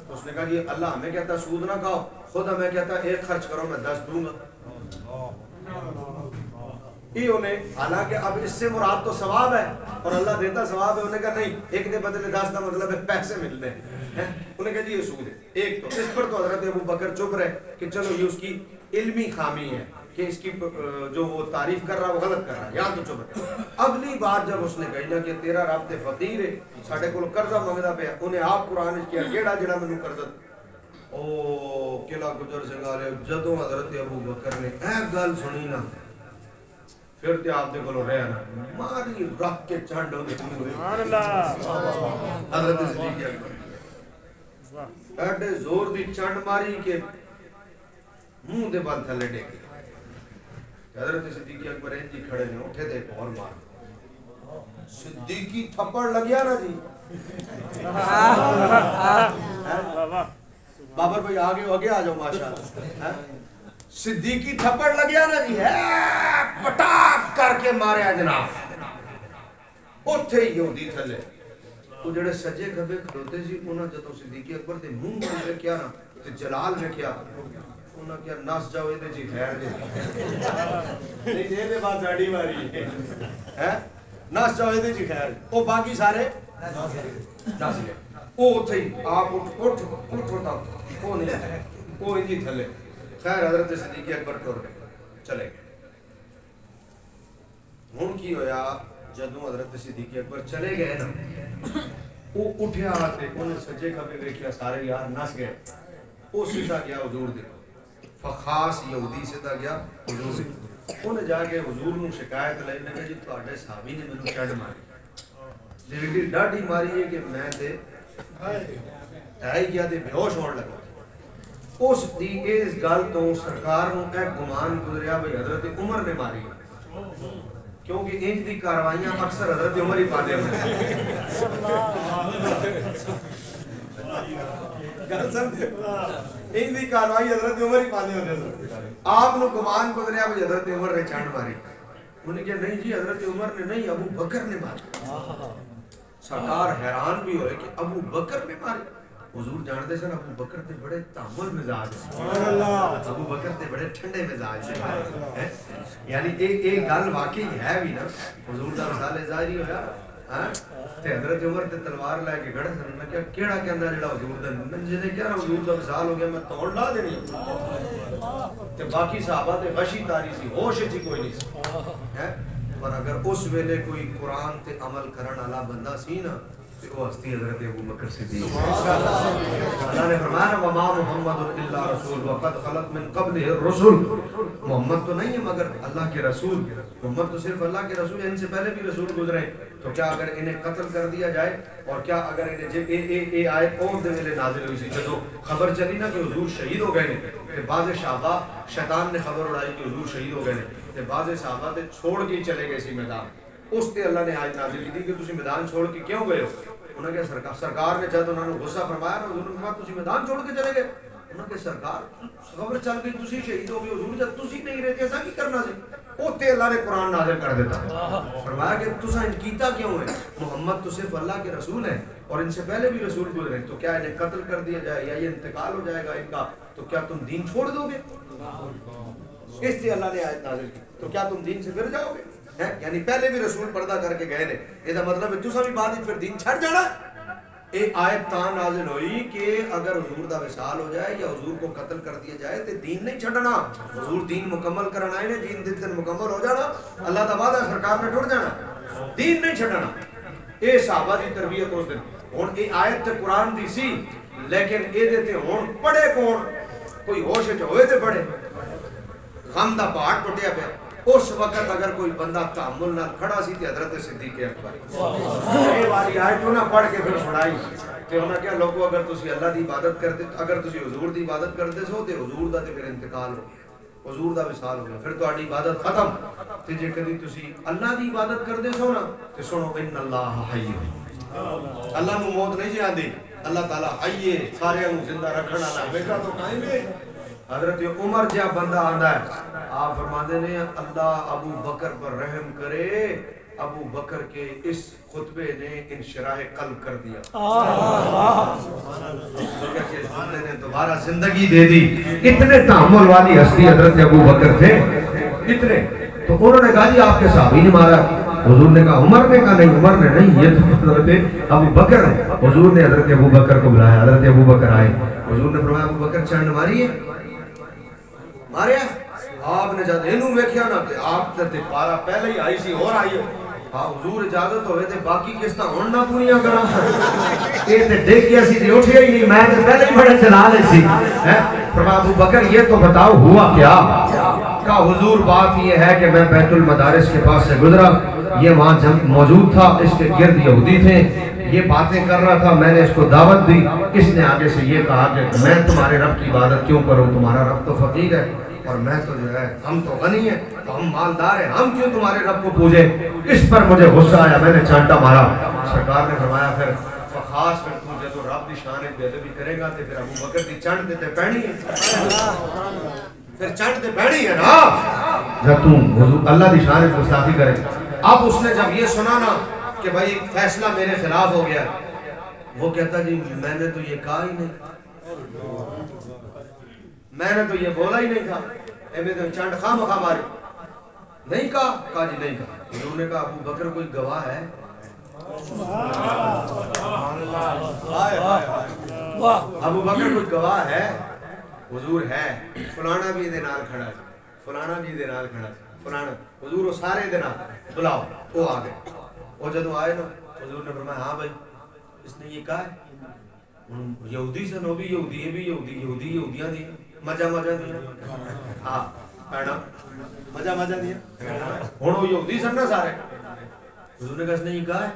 اس نے کہا کہ اللہ ہمیں کہتا ہے سود نہ کھاؤ خود ہمیں کہتا ہے ایک خرچ کرو میں 10 دوں گا. حالانکہ اب اس سے مراد تو ثواب ہے اور اللہ دیتا ثواب ہے. انہیں کہا نہیں ایک دے بدلے 10 کا مطلب ہے پیسے ملنے ہیں. انہیں کہا جی یہ سود ہے. ایک تو اس پر تو حضرت ابو بکر چپ رہے کہ چلو یہ اس کی علمی خامی ہے کہ اس کی جو وہ تعریف کر رہا ہے وہ غلط کر رہا ہے یہاں تو چپ رہے. اگلی بات جب اس نے کہی نا کہ تیرا رب تے فقیر ہے ساڈے کول قرضہ منگدا پیا انہیں آپ قرآن کیا کیڑا جڑا مینوں قرضہ او قلعہ گجر سنگھ والے جدوں حضرت ابو بکر نے اے گل سنی نا پھر تے آپ دے کولوں رہیا نا ماری رکھ کے چنڈ ہو گئی سبحان اللہ حضرت صدیق اکبر ایڈے زور دی چنڈ ماری کہ منہ دے بال تھلے ڈے حضرت صدیق اکبر جی کھڑے نے اٹھے دے اور مار صدیقی تھپڑ لگیا نا جی بابر بھائی آگے آ جاؤ ماشاءاللہ صدیقی تھپڑ لگیا نا جی پٹاک کر کے ماریا جناب اوتھے ہی یہودی تھلے وہ جڑے سجے کھبے کھڑوتے سی انہاں جدوں صدیق اکبر دے منہ تے کیا نا تے جلال ویکھیا انہاں کیا نس جاؤ اے جی خیر دے نہیں دے دے بات جاڑی ماری ہے نس جاؤ اے جی خیر او باقی سارے نس گئے او اوتھے ہی آپ اٹھ ہوتا او نہیں او انجی تھلے. خیر حضرت صدیق اکبر ٹر گئے چلے گئے. ہن کی ہویا جدوں حضرت صدیق اکبر چلے گئے نا وہ اٹھیا تے انہیں سجے کھبے ویکھیا سارے یار نس گئے. وہ سیدھا گیا حضور دے فخاص یہودی سیدھا گیا حضور دے انہیں جا کے حضور نو شکایت لائی نے کہا جی تواڈے صحابی نے مینوں چڑ ماری جیڑی ڈاڈی ماری ہے کہ میں تے ڈھائی گیا تے بے ہوش ہون لگا. اس دی اس گل تو سرکار نو اے گمان گزریا بھئی حضرت عمر نے ماری کیونکہ انج دی کاروائیاں اکثر حضرت عمر ہی پاتے ہیں. انج دی کاروائی حضرت عمر ہی پاتے ہیں. آپ نو گمان گزریا بھئی حضرت عمر نے چانڈ ماری. انہوں نے کہا نہیں جی حضرت عمر نے نہیں ابو بکر نے ماری. سرکار حیران بھی ہوئے کہ ابو بکر نے ماری. حضور جانتے سن ابو بکر تے بڑے تامل مزاج سبحان اللہ ابو بکر تے بڑے ٹھنڈے مزاج سے یعنی ایک گل واقعی ہے بھی نا حضور دا وصال ظاہری ہویا ہاں تے حضرت عمر تے تلوار لے کے گڑے سن میں کیڑا کہندا جڑا حضور دا میں جے کہہ رہا حضور دا وصال ہو گیا میں توڑ لا دینی تے باقی صحابہ تے غشی تاری سی ہوش وچ کوئی نہیں سی ہے. پر اگر اس ویلے کوئی قرآن تے عمل کرن والا بندہ سی نا وہ ہستی حضرت ابو بکر صدیق. اللہ نے فرمایا وما محمد الا رسول وقد خلت من قبلہ الرسل محمد تو نہیں ہے مگر اللہ کے رسول. محمد تو صرف اللہ کے رسول ہیں ان سے پہلے بھی رسول گزرے تو کیا اگر انہیں قتل کر دیا جائے اور کیا اگر انہیں جب اے آیت اور دے ویلے نازل ہوئی سی جدو خبر چلی نا کہ حضور شہید ہو گئے کہ بعض صحابہ شیطان نے خبر اڑائی کہ حضور شہید ہو گئے کہ بعض صحابہ تے چھوڑ کے چلے گئے سی میدان. اس تے اللہ نے آیت نازل کی تھی کہ تسی میدان چھوڑ کے کیوں گئے ہو. انہوں نے کہا سرکار نے جب انہوں نے غصہ فرمایا نا حضور نے فرمایا تسی میدان چھوڑ کے چلے گئے. انہوں نے کہا سرکار خبر چل گئی تسی شہید ہو گئے حضور جب تسی نہیں رہتے ایسا کی کرنا سی. اوتے اللہ نے قرآن نازل کر دیتا فرمایا کہ تسا ان کیتا کیوں ہے؟ محمد تو صرف اللہ کے رسول ہیں اور ان سے پہلے بھی رسول گزرے تو کیا انہیں قتل کر دیا جائے یا یہ انتقال ہو جائے گا ان کا تو کیا تم دین چھوڑ دو گے؟ اس لیے اللہ نے آیت نازل کی تو کیا تم دین سے پھر جاؤ گے؟ یعنی پہلے بھی رسول پردہ کر کے گئے نے یہ مطلب ہے تسا بھی بعد پھر دین چھڑ جانا. ایک آیت تاں نازل ہوئی کہ اگر حضور دا وصال ہو جائے یا حضور کو قتل کر دیا جائے تو دین نہیں چھڑنا. حضور دین مکمل کرنا آئے نے دین مکمل ہو جانا اللہ دا وعدہ سرکار نے ٹوٹ جانا دین نہیں چھڑنا. اے صحابہ دی تربیت اس دن ہن اے آیت تے قرآن دی سی لیکن اے دے تے ہن پڑھے کون کوئی ہوش وچ ہوئے تے پڑھے غم دا پہاڑ ٹوٹیا پیا. اس وقت اگر کوئی بندہ تحمل نہ کھڑا سی تے حضرت صدیق اکبر یہ والی آیت نہ پڑھ کے پھر سنائی تے انہاں کہا لوگو اگر تسی اللہ دی عبادت کرتے اگر تسی حضور دی عبادت کرتے سو تے حضور دا تے پھر انتقال ہو گیا حضور دا وصال ہو گیا پھر تہاڈی عبادت ختم. تے جے کدی تسی اللہ دی عبادت کردے سو نا تے سنو ان اللہ حی اللہ نو موت نہیں جی آندی اللہ تعالی حی ہے سارے نو زندہ رکھن والا ہمیشہ تو قائم ہے. حضرت عمر جا بندہ آندا ہے آپ فرماتے ہیں اللہ ابو بکر پر رحم کرے ابو بکر کے اس خطبے نے انشراح قلب کر دیا نے دوبارہ زندگی دے دی. اتنے تحمل والی ہستی حضرت ابو بکر تھے اتنے تو انہوں نے کہا جی آپ کے صحابی نے مارا حضور نے کہا عمر نے کہا نہیں عمر نے نہیں یہ تو حضرت ابو بکر ہے. حضور نے حضرت ابو بکر کو بلایا حضرت ابو بکر آئے حضور نے فرمایا ابو بکر چنڈ ماری ہے ماریا آپ نے جب انہوں ویکھیا نا تے آپ تے پارا پہلے ہی آئی سی اور آئی ہاں حضور اجازت ہوئے تے باقی قسطاں ہن نہ پوریاں کراں اے تے ڈگ گیا سی تے اٹھیا ہی نہیں میں تے پہلے ہی بڑے چلا لے سی فرمایا ابو بکر یہ تو بتاؤ ہوا کیا؟ کہا حضور بات یہ ہے کہ میں بیت المدارس کے پاس سے گزرا یہ وہاں موجود تھا اس کے گرد یہودی تھے یہ باتیں کر رہا تھا میں نے اس کو دعوت دی اس نے آگے سے یہ کہا کہ میں تمہارے رب کی عبادت کیوں کروں تمہارا رب تو فقیر ہے اور میں تو جو ہے ہم تو غنی ہیں تو ہم مالدار ہیں ہم کیوں تمہارے رب کو پوجیں. اس پر مجھے غصہ آیا میں نے چانٹا مارا. سرکار نے فرمایا پھر خاص پھر تو جب رب دی شان بے ادبی کرے گا تو پھر ابو بکر دی چانٹ تے پہنی ہے پھر چانٹ تے پہنی ہے نا جب تم حضور اللہ دی شان گستاخی کرے. اب اس نے جب یہ سنا نا کہ بھائی فیصلہ میرے خلاف ہو گیا وہ کہتا جی میں نے تو یہ کہا ہی نہیں میں نے تو یہ بولا ہی نہیں تھا میں تو چانٹ خواہ مخواہ ماری نہیں کہا جی نہیں کہا. حضور نے کہا ابو بکر کوئی گواہ ہے ابو بکر کوئی گواہ ہے حضور ہے فلانا بھی دے نال کھڑا ہے فلانا بھی دے نال کھڑا ہے فلانا حضور وہ سارے دے نال بلاؤ وہ آ گئے وہ جدوں آئے نا حضور نے فرمایا ہاں بھائی اس نے یہ کہا ہے یہودی سے نو بھی یہودی ہے بھی یہودی یہودیاں دی مجا دیا ہاں پیڑا مجا دیا ہوں وہ یہودی سن نا سارے حضور نے کہا اس نے یہ کہا ہے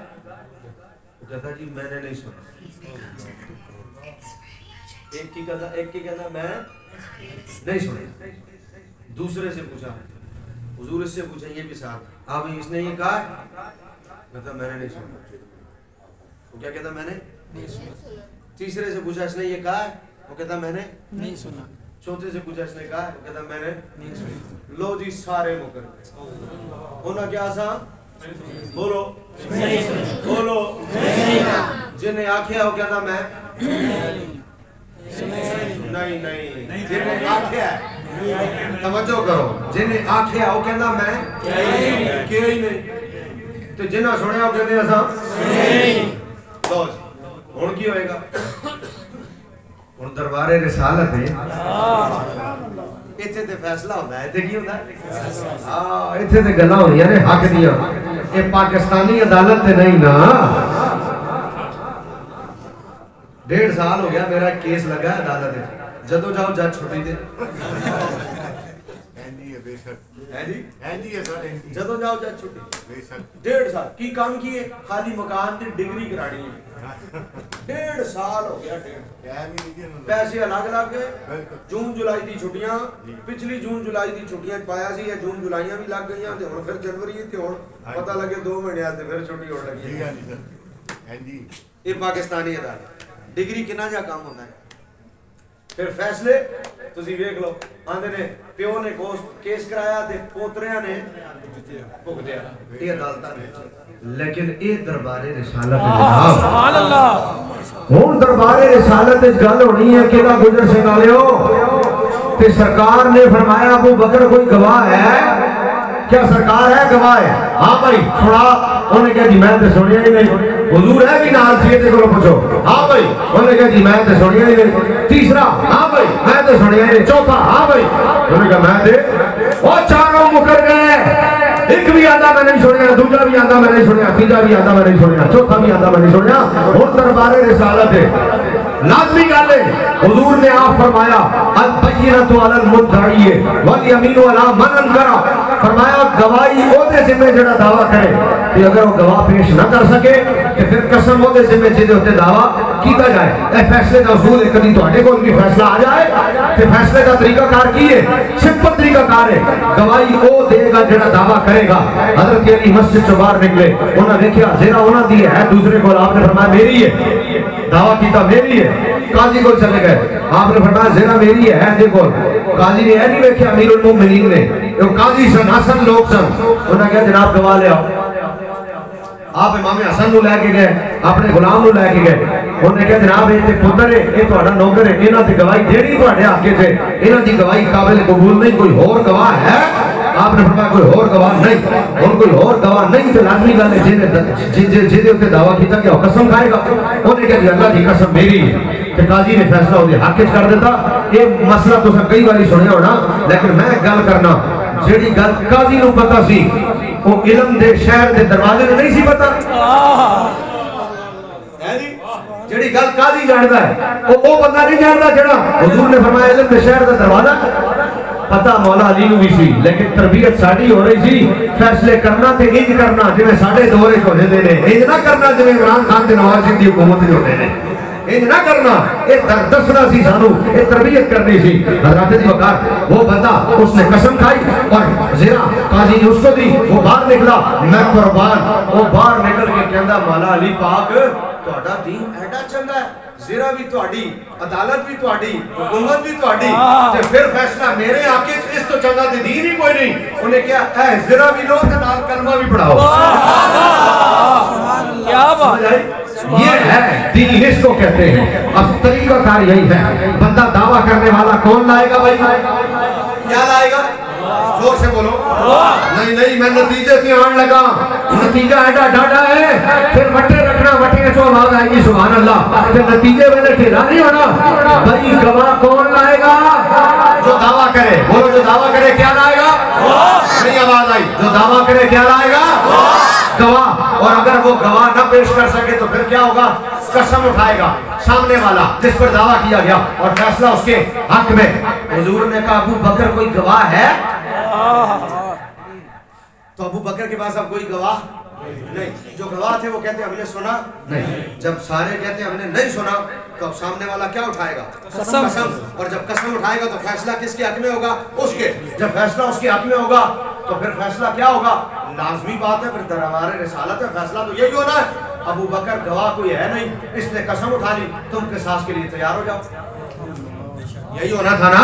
وہ کہتا جی میں نے نہیں سنا ایک کی کہتا میں نہیں سنا دوسرے سے پوچھا حضور اس سے پوچھا یہ بھی ساتھ ہاں بھائی اس نے یہ کہا ہے کہتا میں نے نہیں سنا وہ کیا کہتا میں نے نہیں سنا. تیسرے سے پوچھا اس نے یہ کہا ہے وہ کہتا میں نے نہیں سنا. چوتھے سے پوچھا اس نے کہا ہے وہ کہتا میں نے نہیں سنا. لو جی سارے مکر ہونا کیا سا بولو بولو جنہیں آنکھیں وہ کہتا میں نہیں جنہیں آنکھیں توجہ کرو جنہیں آنکھیں وہ کہتا میں کیا ہی نہیں تو جنہ سنے وہ کہتے ہیں سا لو جی ہون کی ہوئے گا ہون دربار رسالت ہے ایتھے تے فیصلہ ہوتا ہے ایتھے کی ہوتا ہے ایتھے تے گلا ہونی ہے حق دیا یہ پاکستانی عدالت تے نہیں نا 1.5 سال ہو گیا میرا کیس لگا ہے عدالت ہے جدو جاؤ جج چھوٹی دے جدو جاؤ جج چھوٹی 1.5 سال کی کام کیے خالی مکان تے ڈگری کرانی ہے 1.5 سال ہو گیا پیسے الگ لگ گئے جون جولائی دی چھٹیاں پچھلی جون جولائی دی چھٹیاں پایا سی یا جون جولائیاں بھی لگ گئیاں تے ہن پھر جنوری تے ہن پتہ لگے 2 مہینے آتے پھر چھٹی ہون لگی یہ پاکستانی عدالت ڈگری کنا جا کام ہوتا ہے پھر فیصلے تسی ویکھ لو آندے نے پیو نے کیس کرایا تے پوتریاں نے بھگتیا یہ عدالتاں نے لیکن اے دربار رسالت جناب سبحان اللہ ہن دربار رسالت وچ گل ہونی ہے کیڑا گجر سنگھ والےو تے سرکار نے فرمایا ابو بکر کوئی گواہ ہے کیا سرکار ہے گواہ ہے ہاں بھائی سنا انہوں نے کہا جی میں تے سنیا ہی نہیں حضور ہے بھی نال سی تے کولوں پوچھو ہاں بھائی انہوں نے کہا جی میں تے سنیا ہی نہیں تیسرا ہاں بھائی میں تے سنیا ہی نہیں چوتھا ہاں بھائی انہوں نے کہا میں تے وہ چاروں مکر گئے ایک بھی آدھا میں نہیں سنیا دوسرا بھی آدھا میں نہیں سنیا تیسرا بھی آدھا میں نہیں سنیا چوتھا بھی آدھا میں نہیں سنیا ہن دربار رسالت ہے لازمی گل ہے حضور نے آپ فرمایا البینۃ علی المدعی والیمین علی من انکر فرمایا گواہی اودے ذمہ جڑا دعویٰ کرے کہ اگر وہ گواہ پیش نہ کر سکے تو پھر قسم اودے ذمہ جدے ہوتے دعویٰ کیتا جائے اے فیصلے کا اصول ہے کبھی تواڈے کول بھی فیصلہ آ جائے کہ فیصلے کا طریقہ کار کی ہے سمپل طریقہ کار ہے گواہی او دے گا جڑا دعویٰ کرے گا حضرت علی مسجد سے باہر نکلے انہوں نے دیکھا زیرہ انہوں دی ہے دوسرے کو آپ نے فرمایا میری ہے دعویٰ کیتا میری ہے قاضی کو چلے گئے آپ نے فرمایا زیرہ میری ہے دیکھو قاضی نے نہیں دیکھا امیر المومنین نے قاضی سن حسن لوگ سن انہوں نے کہا جناب گواہ لے آؤ آپ امام حسن نو لے کے گئے اپنے غلام نو لے کے گئے انہوں نے کہا جناب یہ تے پتر ہے یہ تہاڈا نوکر ہے انہاں دی گواہی دینی تہاڈے حق وچ ہے انہاں دی گواہی قابل قبول نہیں کوئی اور گواہ ہے آپ نے فرمایا کوئی اور گواہ نہیں اور کوئی اور گواہ نہیں تو لازمی گل ہے جے تے دعویٰ کیتا کہ قسم کھائے گا انہوں نے کہا کہ اللہ دی قسم میری ہے کہ قاضی نے فیصلہ ہو حق وچ کر دیتا یہ مسئلہ تو کئی باری سنیا ہونا لیکن میں گل کرنا جیڑی گل قاضی نو پتا سی وہ علم دے شہر دے دروازے نے نہیں سی پتا جیڑی گل قاضی جاندا ہے وہ بندہ نہیں جاندا جڑا حضور نے فرمایا علم دے شہر دا دروازہ پتہ مولا علی نو بھی سی لیکن تربیت ساڈی ہو رہی سی فیصلے کرنا تے انج کرنا جویں ساڈے دور وچ ہوندے نے انج نہ کرنا جویں عمران خان تے نواز شریف دی حکومت وچ ہوندے نے انج نہ کرنا یہ دسنا سی سانو یہ تربیت کرنی سی حضرات دی وقار وہ بندہ اس نے قسم کھائی اور زیرہ قاضی نے اس کو دی وہ باہر نکلا میں قربان وہ باہر نکل کے کہندا مولا علی پاک تہاڈا دین ایڈا چنگا ہے زیرہ بھی تہاڈی عدالت بھی تہاڈی حکومت بھی تہاڈی تے پھر فیصلہ میرے آکے اس تو چنگا تے دین ہی کوئی نہیں انہیں کہا اے زیرہ بھی لو تے نال کلمہ بھی پڑھاؤ کیا بات ہے یہ ہے دین اس کو کہتے ہیں اب طریقہ کار یہی ہے بندہ دعویٰ کرنے والا کون لائے گا بھائی کیا لائے گا زور سے بولو نہیں میں نتیجے سے آن لگا نتیجہ ایڈا ڈاڈا ہے پھر وٹے رکھنا وٹے جو آواز آئے گی سبحان اللہ پھر نتیجے میں ٹھیلا نہیں ہونا بھائی گواہ کون لائے گا جو دعویٰ کرے بولو جو دعویٰ کرے کیا لائے گا نہیں آواز آئی جو دعویٰ کرے کیا لائے گا گواہ اور اگر وہ گواہ نہ پیش کر سکے تو پھر کیا ہوگا قسم اٹھائے گا سامنے والا جس پر دعویٰ کیا گیا اور فیصلہ اس کے حق میں حضور نے کہا ابو بکر کوئی گواہ ہے تو ابو بکر کے پاس اب کوئی گواہ نہیں جو گواہ تھے وہ کہتے ہیں ہم نے سنا نہیں جب سارے کہتے ہیں ہم نے نہیں سنا تو اب سامنے والا کیا اٹھائے گا قسم اور جب قسم اٹھائے گا تو فیصلہ کس کے حق میں ہوگا اس کے جب فیصلہ اس کے حق میں ہوگا تو پھر فیصلہ کیا ہوگا لازمی بات ہے پھر دربار رسالت ہے فیصلہ تو یہی ہونا ہے ابو بکر گواہ کوئی ہے نہیں اس نے قسم اٹھا لی تم قصاص کے لیے تیار ہو جاؤ یہی ہونا تھا نا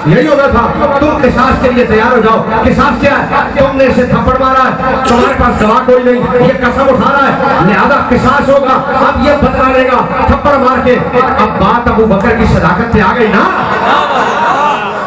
یہی ہونا تھا تم قصاص کے لیے تیار ہو جاؤ قصاص کیا ہے تم نے اسے تھپڑ مارا ہے تمہارے پاس گواہ کوئی نہیں یہ قسم اٹھا رہا ہے لہذا قصاص ہوگا اب یہ بدلا لے گا تھپڑ مار کے اب بات ابو بکر کی صداقت پہ آ گئی نا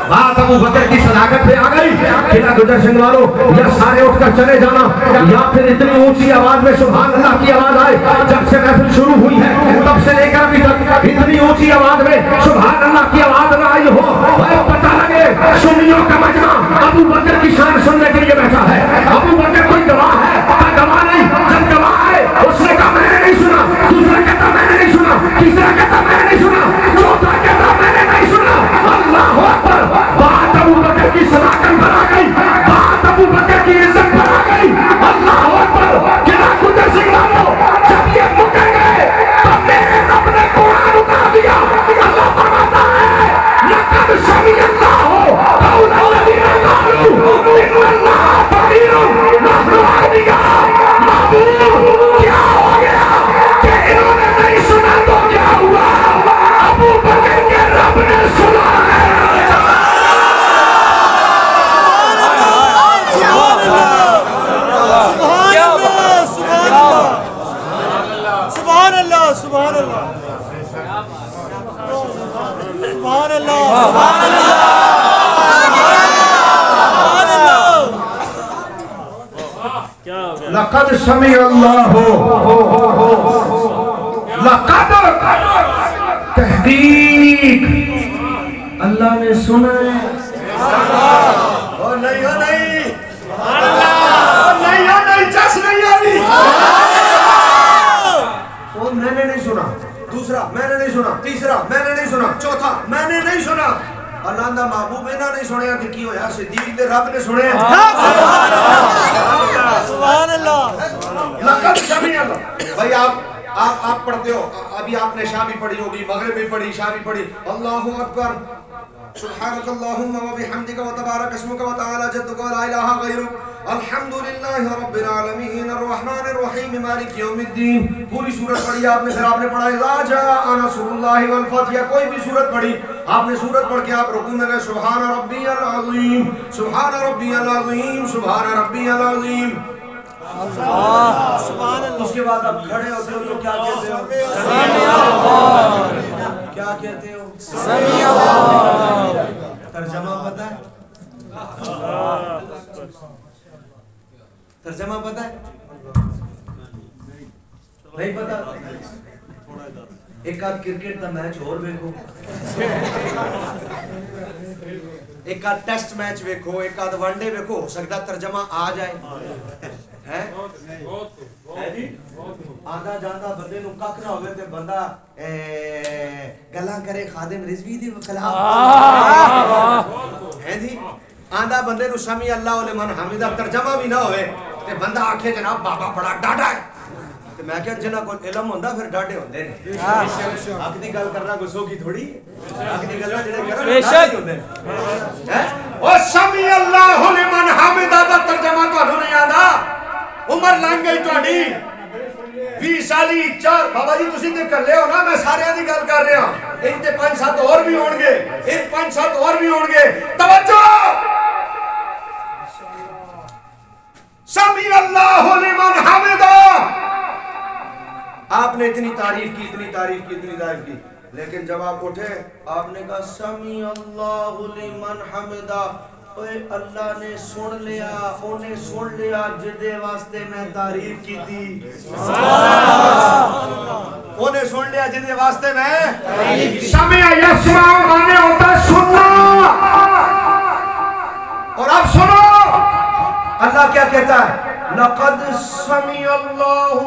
بات ابو بکر کی صداقت پہ آ گئی قلعہ گجر سنگھ والوں یا سارے اٹھ کر چلے جانا یا پھر اتنی اونچی آواز میں سبحان اللہ کی آواز آئے جب سے محفل شروع ہوئی ہے تب سے لے کر ابھی تک اتنی اونچی آواز میں سبحان اللہ کی آواز نہ آئی ہو اور پتہ لگے سنیوں کا مجمع ابو بکر کی شان سننے کے لیے بیٹھا ہے ابو بکر کوئی گواہ ہے گواہ نہیں جب گواہ ہے اس نے کہا میں نے نہیں سنا دوسرا کہتا میں نے نہیں سنا تیسرا کہتا میں نے نہیں سنا چوتھا کہتا میں نے نہیں سنا اللہ اکبر بات ابو بکر کی صداقت پر آ گئی بات ابو بکر کی عزت پر آ گئی اللہ اکبر قلعہ گجر سنگھ والوں جب یہ مکر گئے تو میرے رب نے قرآن اتار دیا اللہ فرماتا ہے لقد سمع اللہ قول الذین قالوا ان اللہ فقیر نحن لقد سمع اللہ لقد تحقیق اللہ نے سنا ہے نہیں ہو نہیں نہیں ہو نہیں چس نہیں آئی وہ میں نے نہیں سنا دوسرا میں نے نہیں سنا تیسرا میں نے نہیں سنا چوتھا میں نے نہیں سنا اللہ دا محبوب اینا نہیں سنیا کہ کی ہویا صدیق دے رب نے سنے سبحان اللہ لقد سمع اللہ بھائی آپ پڑھتے ہو ابھی آپ نے عشاء بھی پڑھی ہوگی مغرب بھی پڑھی عشاء بھی پڑھی اللہ اکبر سبحانک اللہم و بحمدک و تبارک اسمک و تعالی جدک و لا الہ غیرک الحمدللہ رب العالمین الرحمن الرحیم مالک یوم الدین پوری سورت پڑھی آپ نے پھر آپ نے پڑھا اذا جاء نصر اللہ والفتح یا کوئی بھی سورت پڑھی آپ نے سورت پڑھ کے آپ رکوع میں گئے سبحان ربی العظیم سبحان ربی العظیم سبحان ربی العظیم اس کے بعد آپ کھڑے ہوتے ہو تو کیا کہتے ہو کیا کہتے ہو ترجمہ پتہ ہے ترجمہ پتہ ہے نہیں پتہ ایک آدھ کرکٹ دا میچ اور دیکھو ایک آدھ ٹیسٹ میچ دیکھو ایک آدھ ون ڈے دیکھو ہو سکتا ترجمہ آ جائے آدھا جاندہ بندے نو کک نہ ہوئے تے بندہ گلاں کرے خادم رضوی دی خلاف ہے جی آدھا بندے نو سمیع اللہ لمن حمدہ ترجمہ بھی نہ ہوئے تے بندہ آکھے جناب بابا بڑا ڈاڈا ہے تے میں کہا جنہ کو علم ہوندہ پھر ڈاڈے ہوندے ہیں آکھ دی گل کرنا گسو کی تھوڑی آکھ دی گلنا جنہیں کرنا ڈاڈے ہوندے ہیں او سمیع اللہ لمن حمدہ دا ترجمہ تو انہوں نے آدھا عمر لنگ گئی تو اڈی 20 سالی 4 بابا جی تسی تے کر لے ہو نا میں سارے دی گل کر رہا ان تے 5-7 اور بھی ہون گے ان 5-7 اور بھی ہون گے توجہ سمیع اللہ لمن حمدہ آپ نے اتنی تعریف کی لیکن جب آپ اٹھے آپ نے کہا سمیع اللہ لمن حمدہ اوے اللہ نے سن لیا انہیں سن لیا جدے واسطے میں تعریف کی تھی انہیں سن لیا جدے واسطے میں سمع یسمع مانے ہوتا سننا اور اب سنو اللہ کیا کہتا ہے لقد سمع اللہ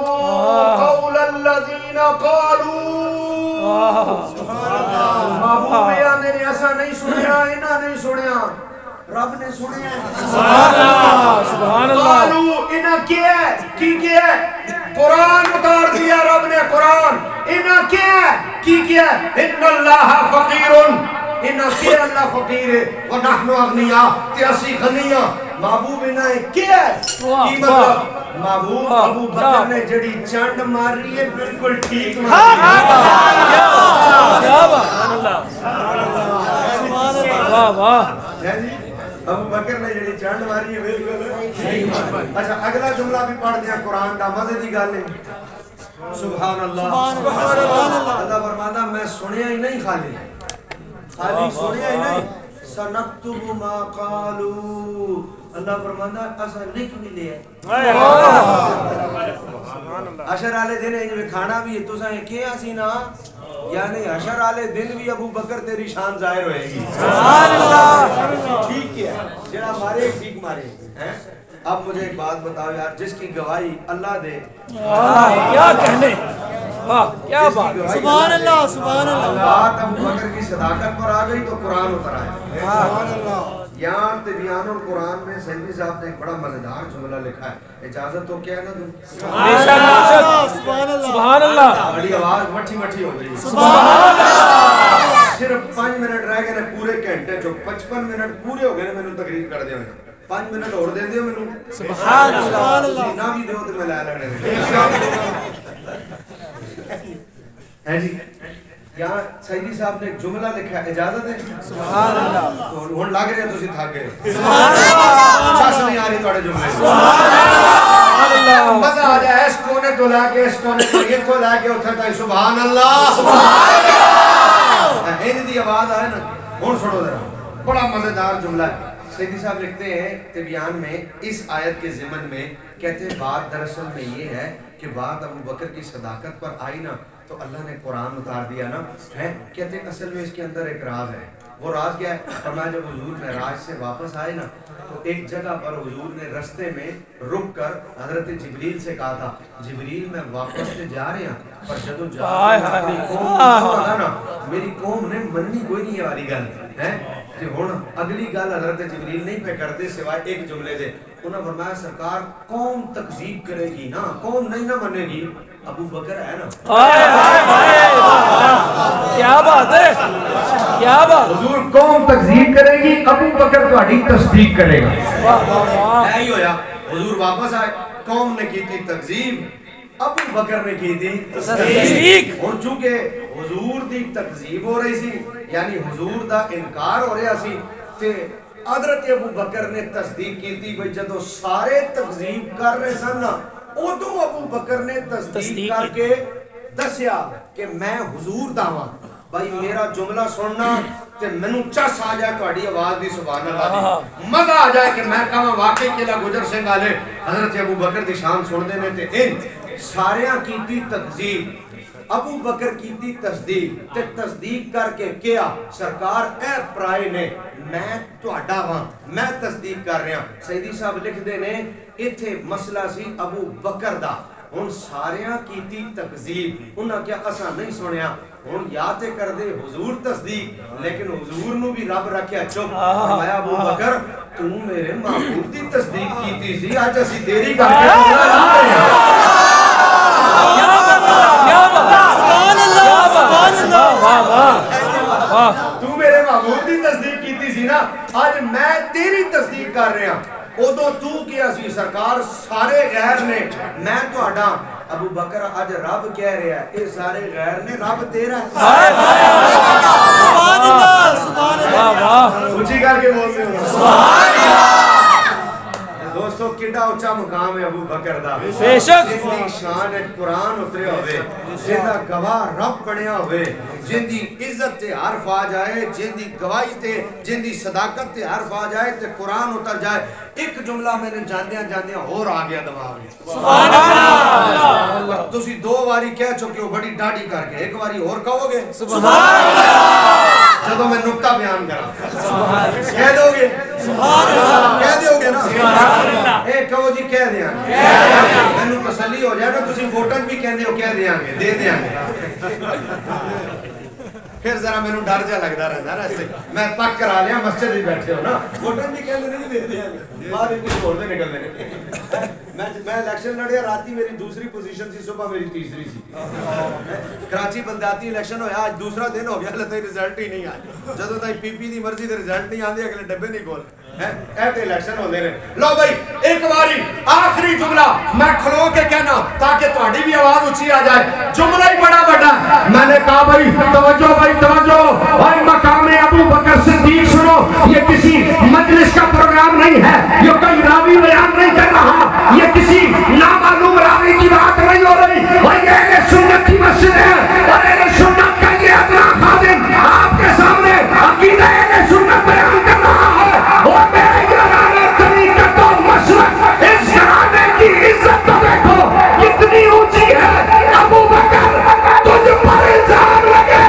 قول الذین قالوا محبوب نے ایسا نہیں سنیا انہاں نہیں سنیا رب نے سنیا سبحان اللہ قالوا انہاں کیا ہے کی کیا ہے قرآن اتار دیا رب نے قرآن انہاں کیا ہے کی کیا ہے ان اللہ فقیر انہاں کیا اللہ فقیر ہے ونحن اغنیاء تے اسی غنیاں محبوب انہیں کیا ہے کی مطلب محبوب ابو بکر نے جڑی چانڈ مار رہی ہے بالکل ٹھیک مار رہی ہے ابو بکر نے جڑی چانڈ ماری ہے بالکل اچھا اگلا جملہ بھی پڑھ دیا قرآن دا مزے دی گل ہے سبحان اللہ اللہ فرماتا میں سنیا ہی نہیں خالی سنیا ہی نہیں سنکتب ما قالو اللہ فرماتا ایسا لکھ بھی لیا عشر آلے دن ہے جو کھانا بھی ہے تو سائیں کیا سی نا یعنی عشر آلے دن بھی ابو بکر تیری شان ظاہر ہوئے گی سبحان اللہ ٹھیک کیا جڑا مارے ٹھیک مارے اب مجھے ایک بات بتاؤ یار جس کی گواہی اللہ دے کیا کہنے کیا بات سبحان اللہ سبحان اللہ بات ابو بکر کی صداقت پر آ گئی تو قرآن اتر آیا سبحان اللہ یہاں تبیان القرآن میں سیدی صاحب نے ایک بڑا مزیدار جملہ لکھا ہے اجازت تو کیا ہے نا تم سبحان اللہ بڑی آواز مٹھی مٹھی ہو گئی سبحان اللہ صرف 5 منٹ رہ گئے پورے گھنٹے جو 55 منٹ پورے ہو گئے میں نے تقریر کر دیا 5 منٹ اور دے دیو میں نے سبحان اللہ نہ بھی دیو تو میں لے لگنے ہے جی یہاں سیدی صاحب نے ایک جملہ لکھا ہے اجازت ہے سبحان اللہ تو ہون لگ رہے ہیں تسی تھک گئے سبحان اللہ چاس نہیں آ رہی توڑے جملے سبحان اللہ مزہ آ جائے اس کونے تو لا کے اس کونے تو یہ تو لا کے اتھا تھا سبحان اللہ سبحان اللہ این دی آواز آئے نا ہون سڑو ذرا بڑا مزیدار جملہ ہے سیدی صاحب لکھتے ہیں تبیان میں اس آیت کے ضمن میں، کہتے ہیں بات دراصل میں یہ ہے کہ بات ابو بکر کی صداقت پر آئی نا تو اللہ نے قرآن اتار دیا نا ہے، کہتے ہیں اصل میں اس کے اندر ایک راز ہے. وہ راز کیا ہے؟ فرمایا جب حضور معراج سے واپس آئے نا تو ایک جگہ پر حضور نے رستے میں رک کر حضرت جبریل سے کہا تھا جبریل میں واپس سے جا رہے ہیں پر جدو جا رہے ہیں میری قوم نے مننی کوئی نہیں والی گل ہے کہ ہن اگلی گل حضرت جبریل نہیں پہ کرتے سوائے ایک جملے دے. انہوں نے فرمایا سرکار قوم تکذیب کرے گی نا، قوم نہیں نہ منے گی، ابو بکر ہے نا. کیا بات ہے، کیا بات. حضور قوم تکذیب کرے گی، ابو بکر تہاڈی تصدیق کرے گا. ایہی ہویا، حضور واپس آئے، قوم نے کی تھی تکذیب، ابو بکر نے کی تھی تصدیق. اور چونکہ حضور دی تکذیب ہو رہی سی یعنی حضور دا انکار ہو رہا سی تے حضرت ابو بکر نے تصدیق کی تھی. بھئی جدو سارے تکذیب کر رہے سن ادو ابو بکر نے تصدیق کر کے دسیا کہ میں حضور دا ہاں. بھائی میرا جملہ سننا تے مینوں چس آ جائے تہاڈی آواز دی سبحان اللہ دی، مزہ آ جائے کہ میں کہاں واقعی قلعہ گجر سنگھ والے حضرت ابو بکر دی شان سن دے نے تے ان ساریاں کیتی تکذیب، ابو بکر کیتی تصدیق تے تصدیق کر کے کیا سرکار اے پرائے نے میں تہاڈا ہاں، میں تصدیق کر رہا. سیدی صاحب لکھ دے نے ایتھے مسئلہ سی ابو بکر دا. ہن ساریاں کیتی تکذیب، انہاں کیا اساں نہیں سنیا. ہن یا تے کر دے حضور تصدیق لیکن حضور نو بھی رب رکھیا چپ. فرمایا ابو بکر تو میرے محبوب دی تصدیق کیتی سی، اج اسی تیری گل کر رہے ہیں. تو میرے محبوب دی تصدیق کیتی سی نا، آج میں تیری تصدیق کر رہا. ادو تو کیا سی سرکار سارے غیر نے میں تہاڈا. ابو بکر آج رب کہہ رہا ہے اے سارے غیر نے رب تیرا ہے. سبحان اللہ سبحان اللہ. اونچی کر کے بول رہے ہو سبحان اللہ. دوستو کیڑا اونچا مقام ہے ابو بکر دا. بے شک جن دی شان قرآن اتریا ہوئے، جن دا گواہ رب بنیا ہوئے، جن دی عزت تے حرف آ جائے، جن دی گواہی تے جن دی صداقت تے حرف آ جائے تے قرآن اتر جائے. ایک جملہ میں نے جاندیاں جاندیاں اور آ گیا دماغ میں. سبحان اللہ. تسی دو واری کہہ چکے ہو بڑی ڈاڈی کر کے، ایک واری اور کہو گے سبحان اللہ. جدو میں نکتہ بیان کرا کہہ دو گے کہہ دیو گے نا. اے کہو جی کہہ دیاں گے، میں نو تسلی ہو جائے نا تسی ووٹن بھی کہہ دیو کہہ دیاں گے دے دیاں گے. پھر ذرا میں نو ڈر جا لگ دا رہتا ہے میں پک کرا لیا مسجد ہی بیٹھے ہو نا ووٹن بھی کہہ نہیں دے دیاں گے بعد ان کچھ اور دے نکل دینے. میں الیکشن لڑیا راتی میری دوسری پوزیشن سی صبح میری تیسری سی. کراچی بلدیاتی الیکشن ہویا آج دوسرا دن ہو گیا ہلے رزلٹ ہی نہیں آیا. جدوں تک پی پی دی مرضی دے رزلٹ نہیں آندے اگلے ڈبے نہیں کھول ایتے الیکشن ہوندے نے. لو بھائی ایک باری آخری جملہ میں کھلو کے کہنا تاکہ تہاڈی بھی آواز اونچی آ جائے. جملہ ہی بڑا بڑا میں نے کہا بھائی توجہ بھائی توجہ اور مقام ابو بکر صدیق سنو. یہ کسی مجلس کا پروگرام نہیں ہے، یہ کوئی راوی بیان نہیں کر رہا، یہ کسی نامعلوم راوی کی بات نہیں ہو رہی. اور یہ اہل سنت کی مسجد ہے اور اہل سنت کا یہ ادنا خادم آپ کے سامنے عقیدہ اہل سنت بیان کر رہا ہے. اور میرے گرانے طریقت و مسلک اس گرانے کی عزت تو دیکھو کتنی اونچی ہے. ابو بکر تجھ پر الزام لگے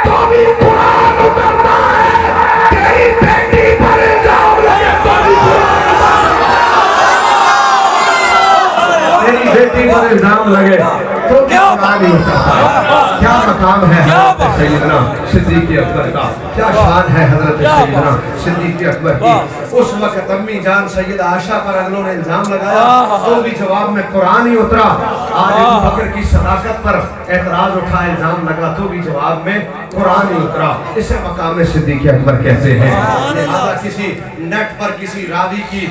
تو بھی قرآن اترتا ہے، تیری بیٹی پر الزام لگے تو بھی تیری بیٹی پر الزام لگے تو کیا نہیں ہوتا. کیا مقام ہے حضرت سیدنا صدیق اکبر کا، کیا شان ہے حضرت سیدنا صدیق اکبر کی. اس وقت امی جان سیدہ عائشہ پر اگلوں نے الزام لگایا تو بھی جواب میں قرآن ہی اترا. آج ابو بکر کی صداقت پر اعتراض اٹھا الزام لگا تو بھی جواب میں قرآن ہی اترا. اسے مقام صدیق اکبر کہتے ہیں. لہذا کسی نیٹ پر کسی راوی کی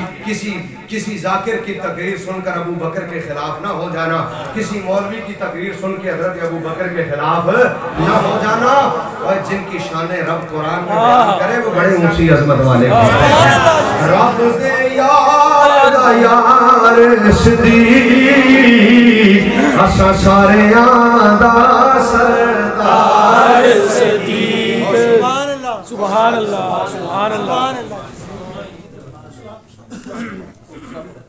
کسی ذاکر کی تقریر سن کر ابو بکر کے خلاف نہ ہو جانا، کسی مولوی کی تقریر سن کے حضرت ابو بکر کے خلاف نہ ہو جانا. اور جن کی شان رب قرآن میں بیان کرے وہ بڑے اونچی عظمت والے ہیں. رب دے یار یار صدیق اساں سارے دا سردار صدیق. سبحان اللہ سبحان اللہ. اللہ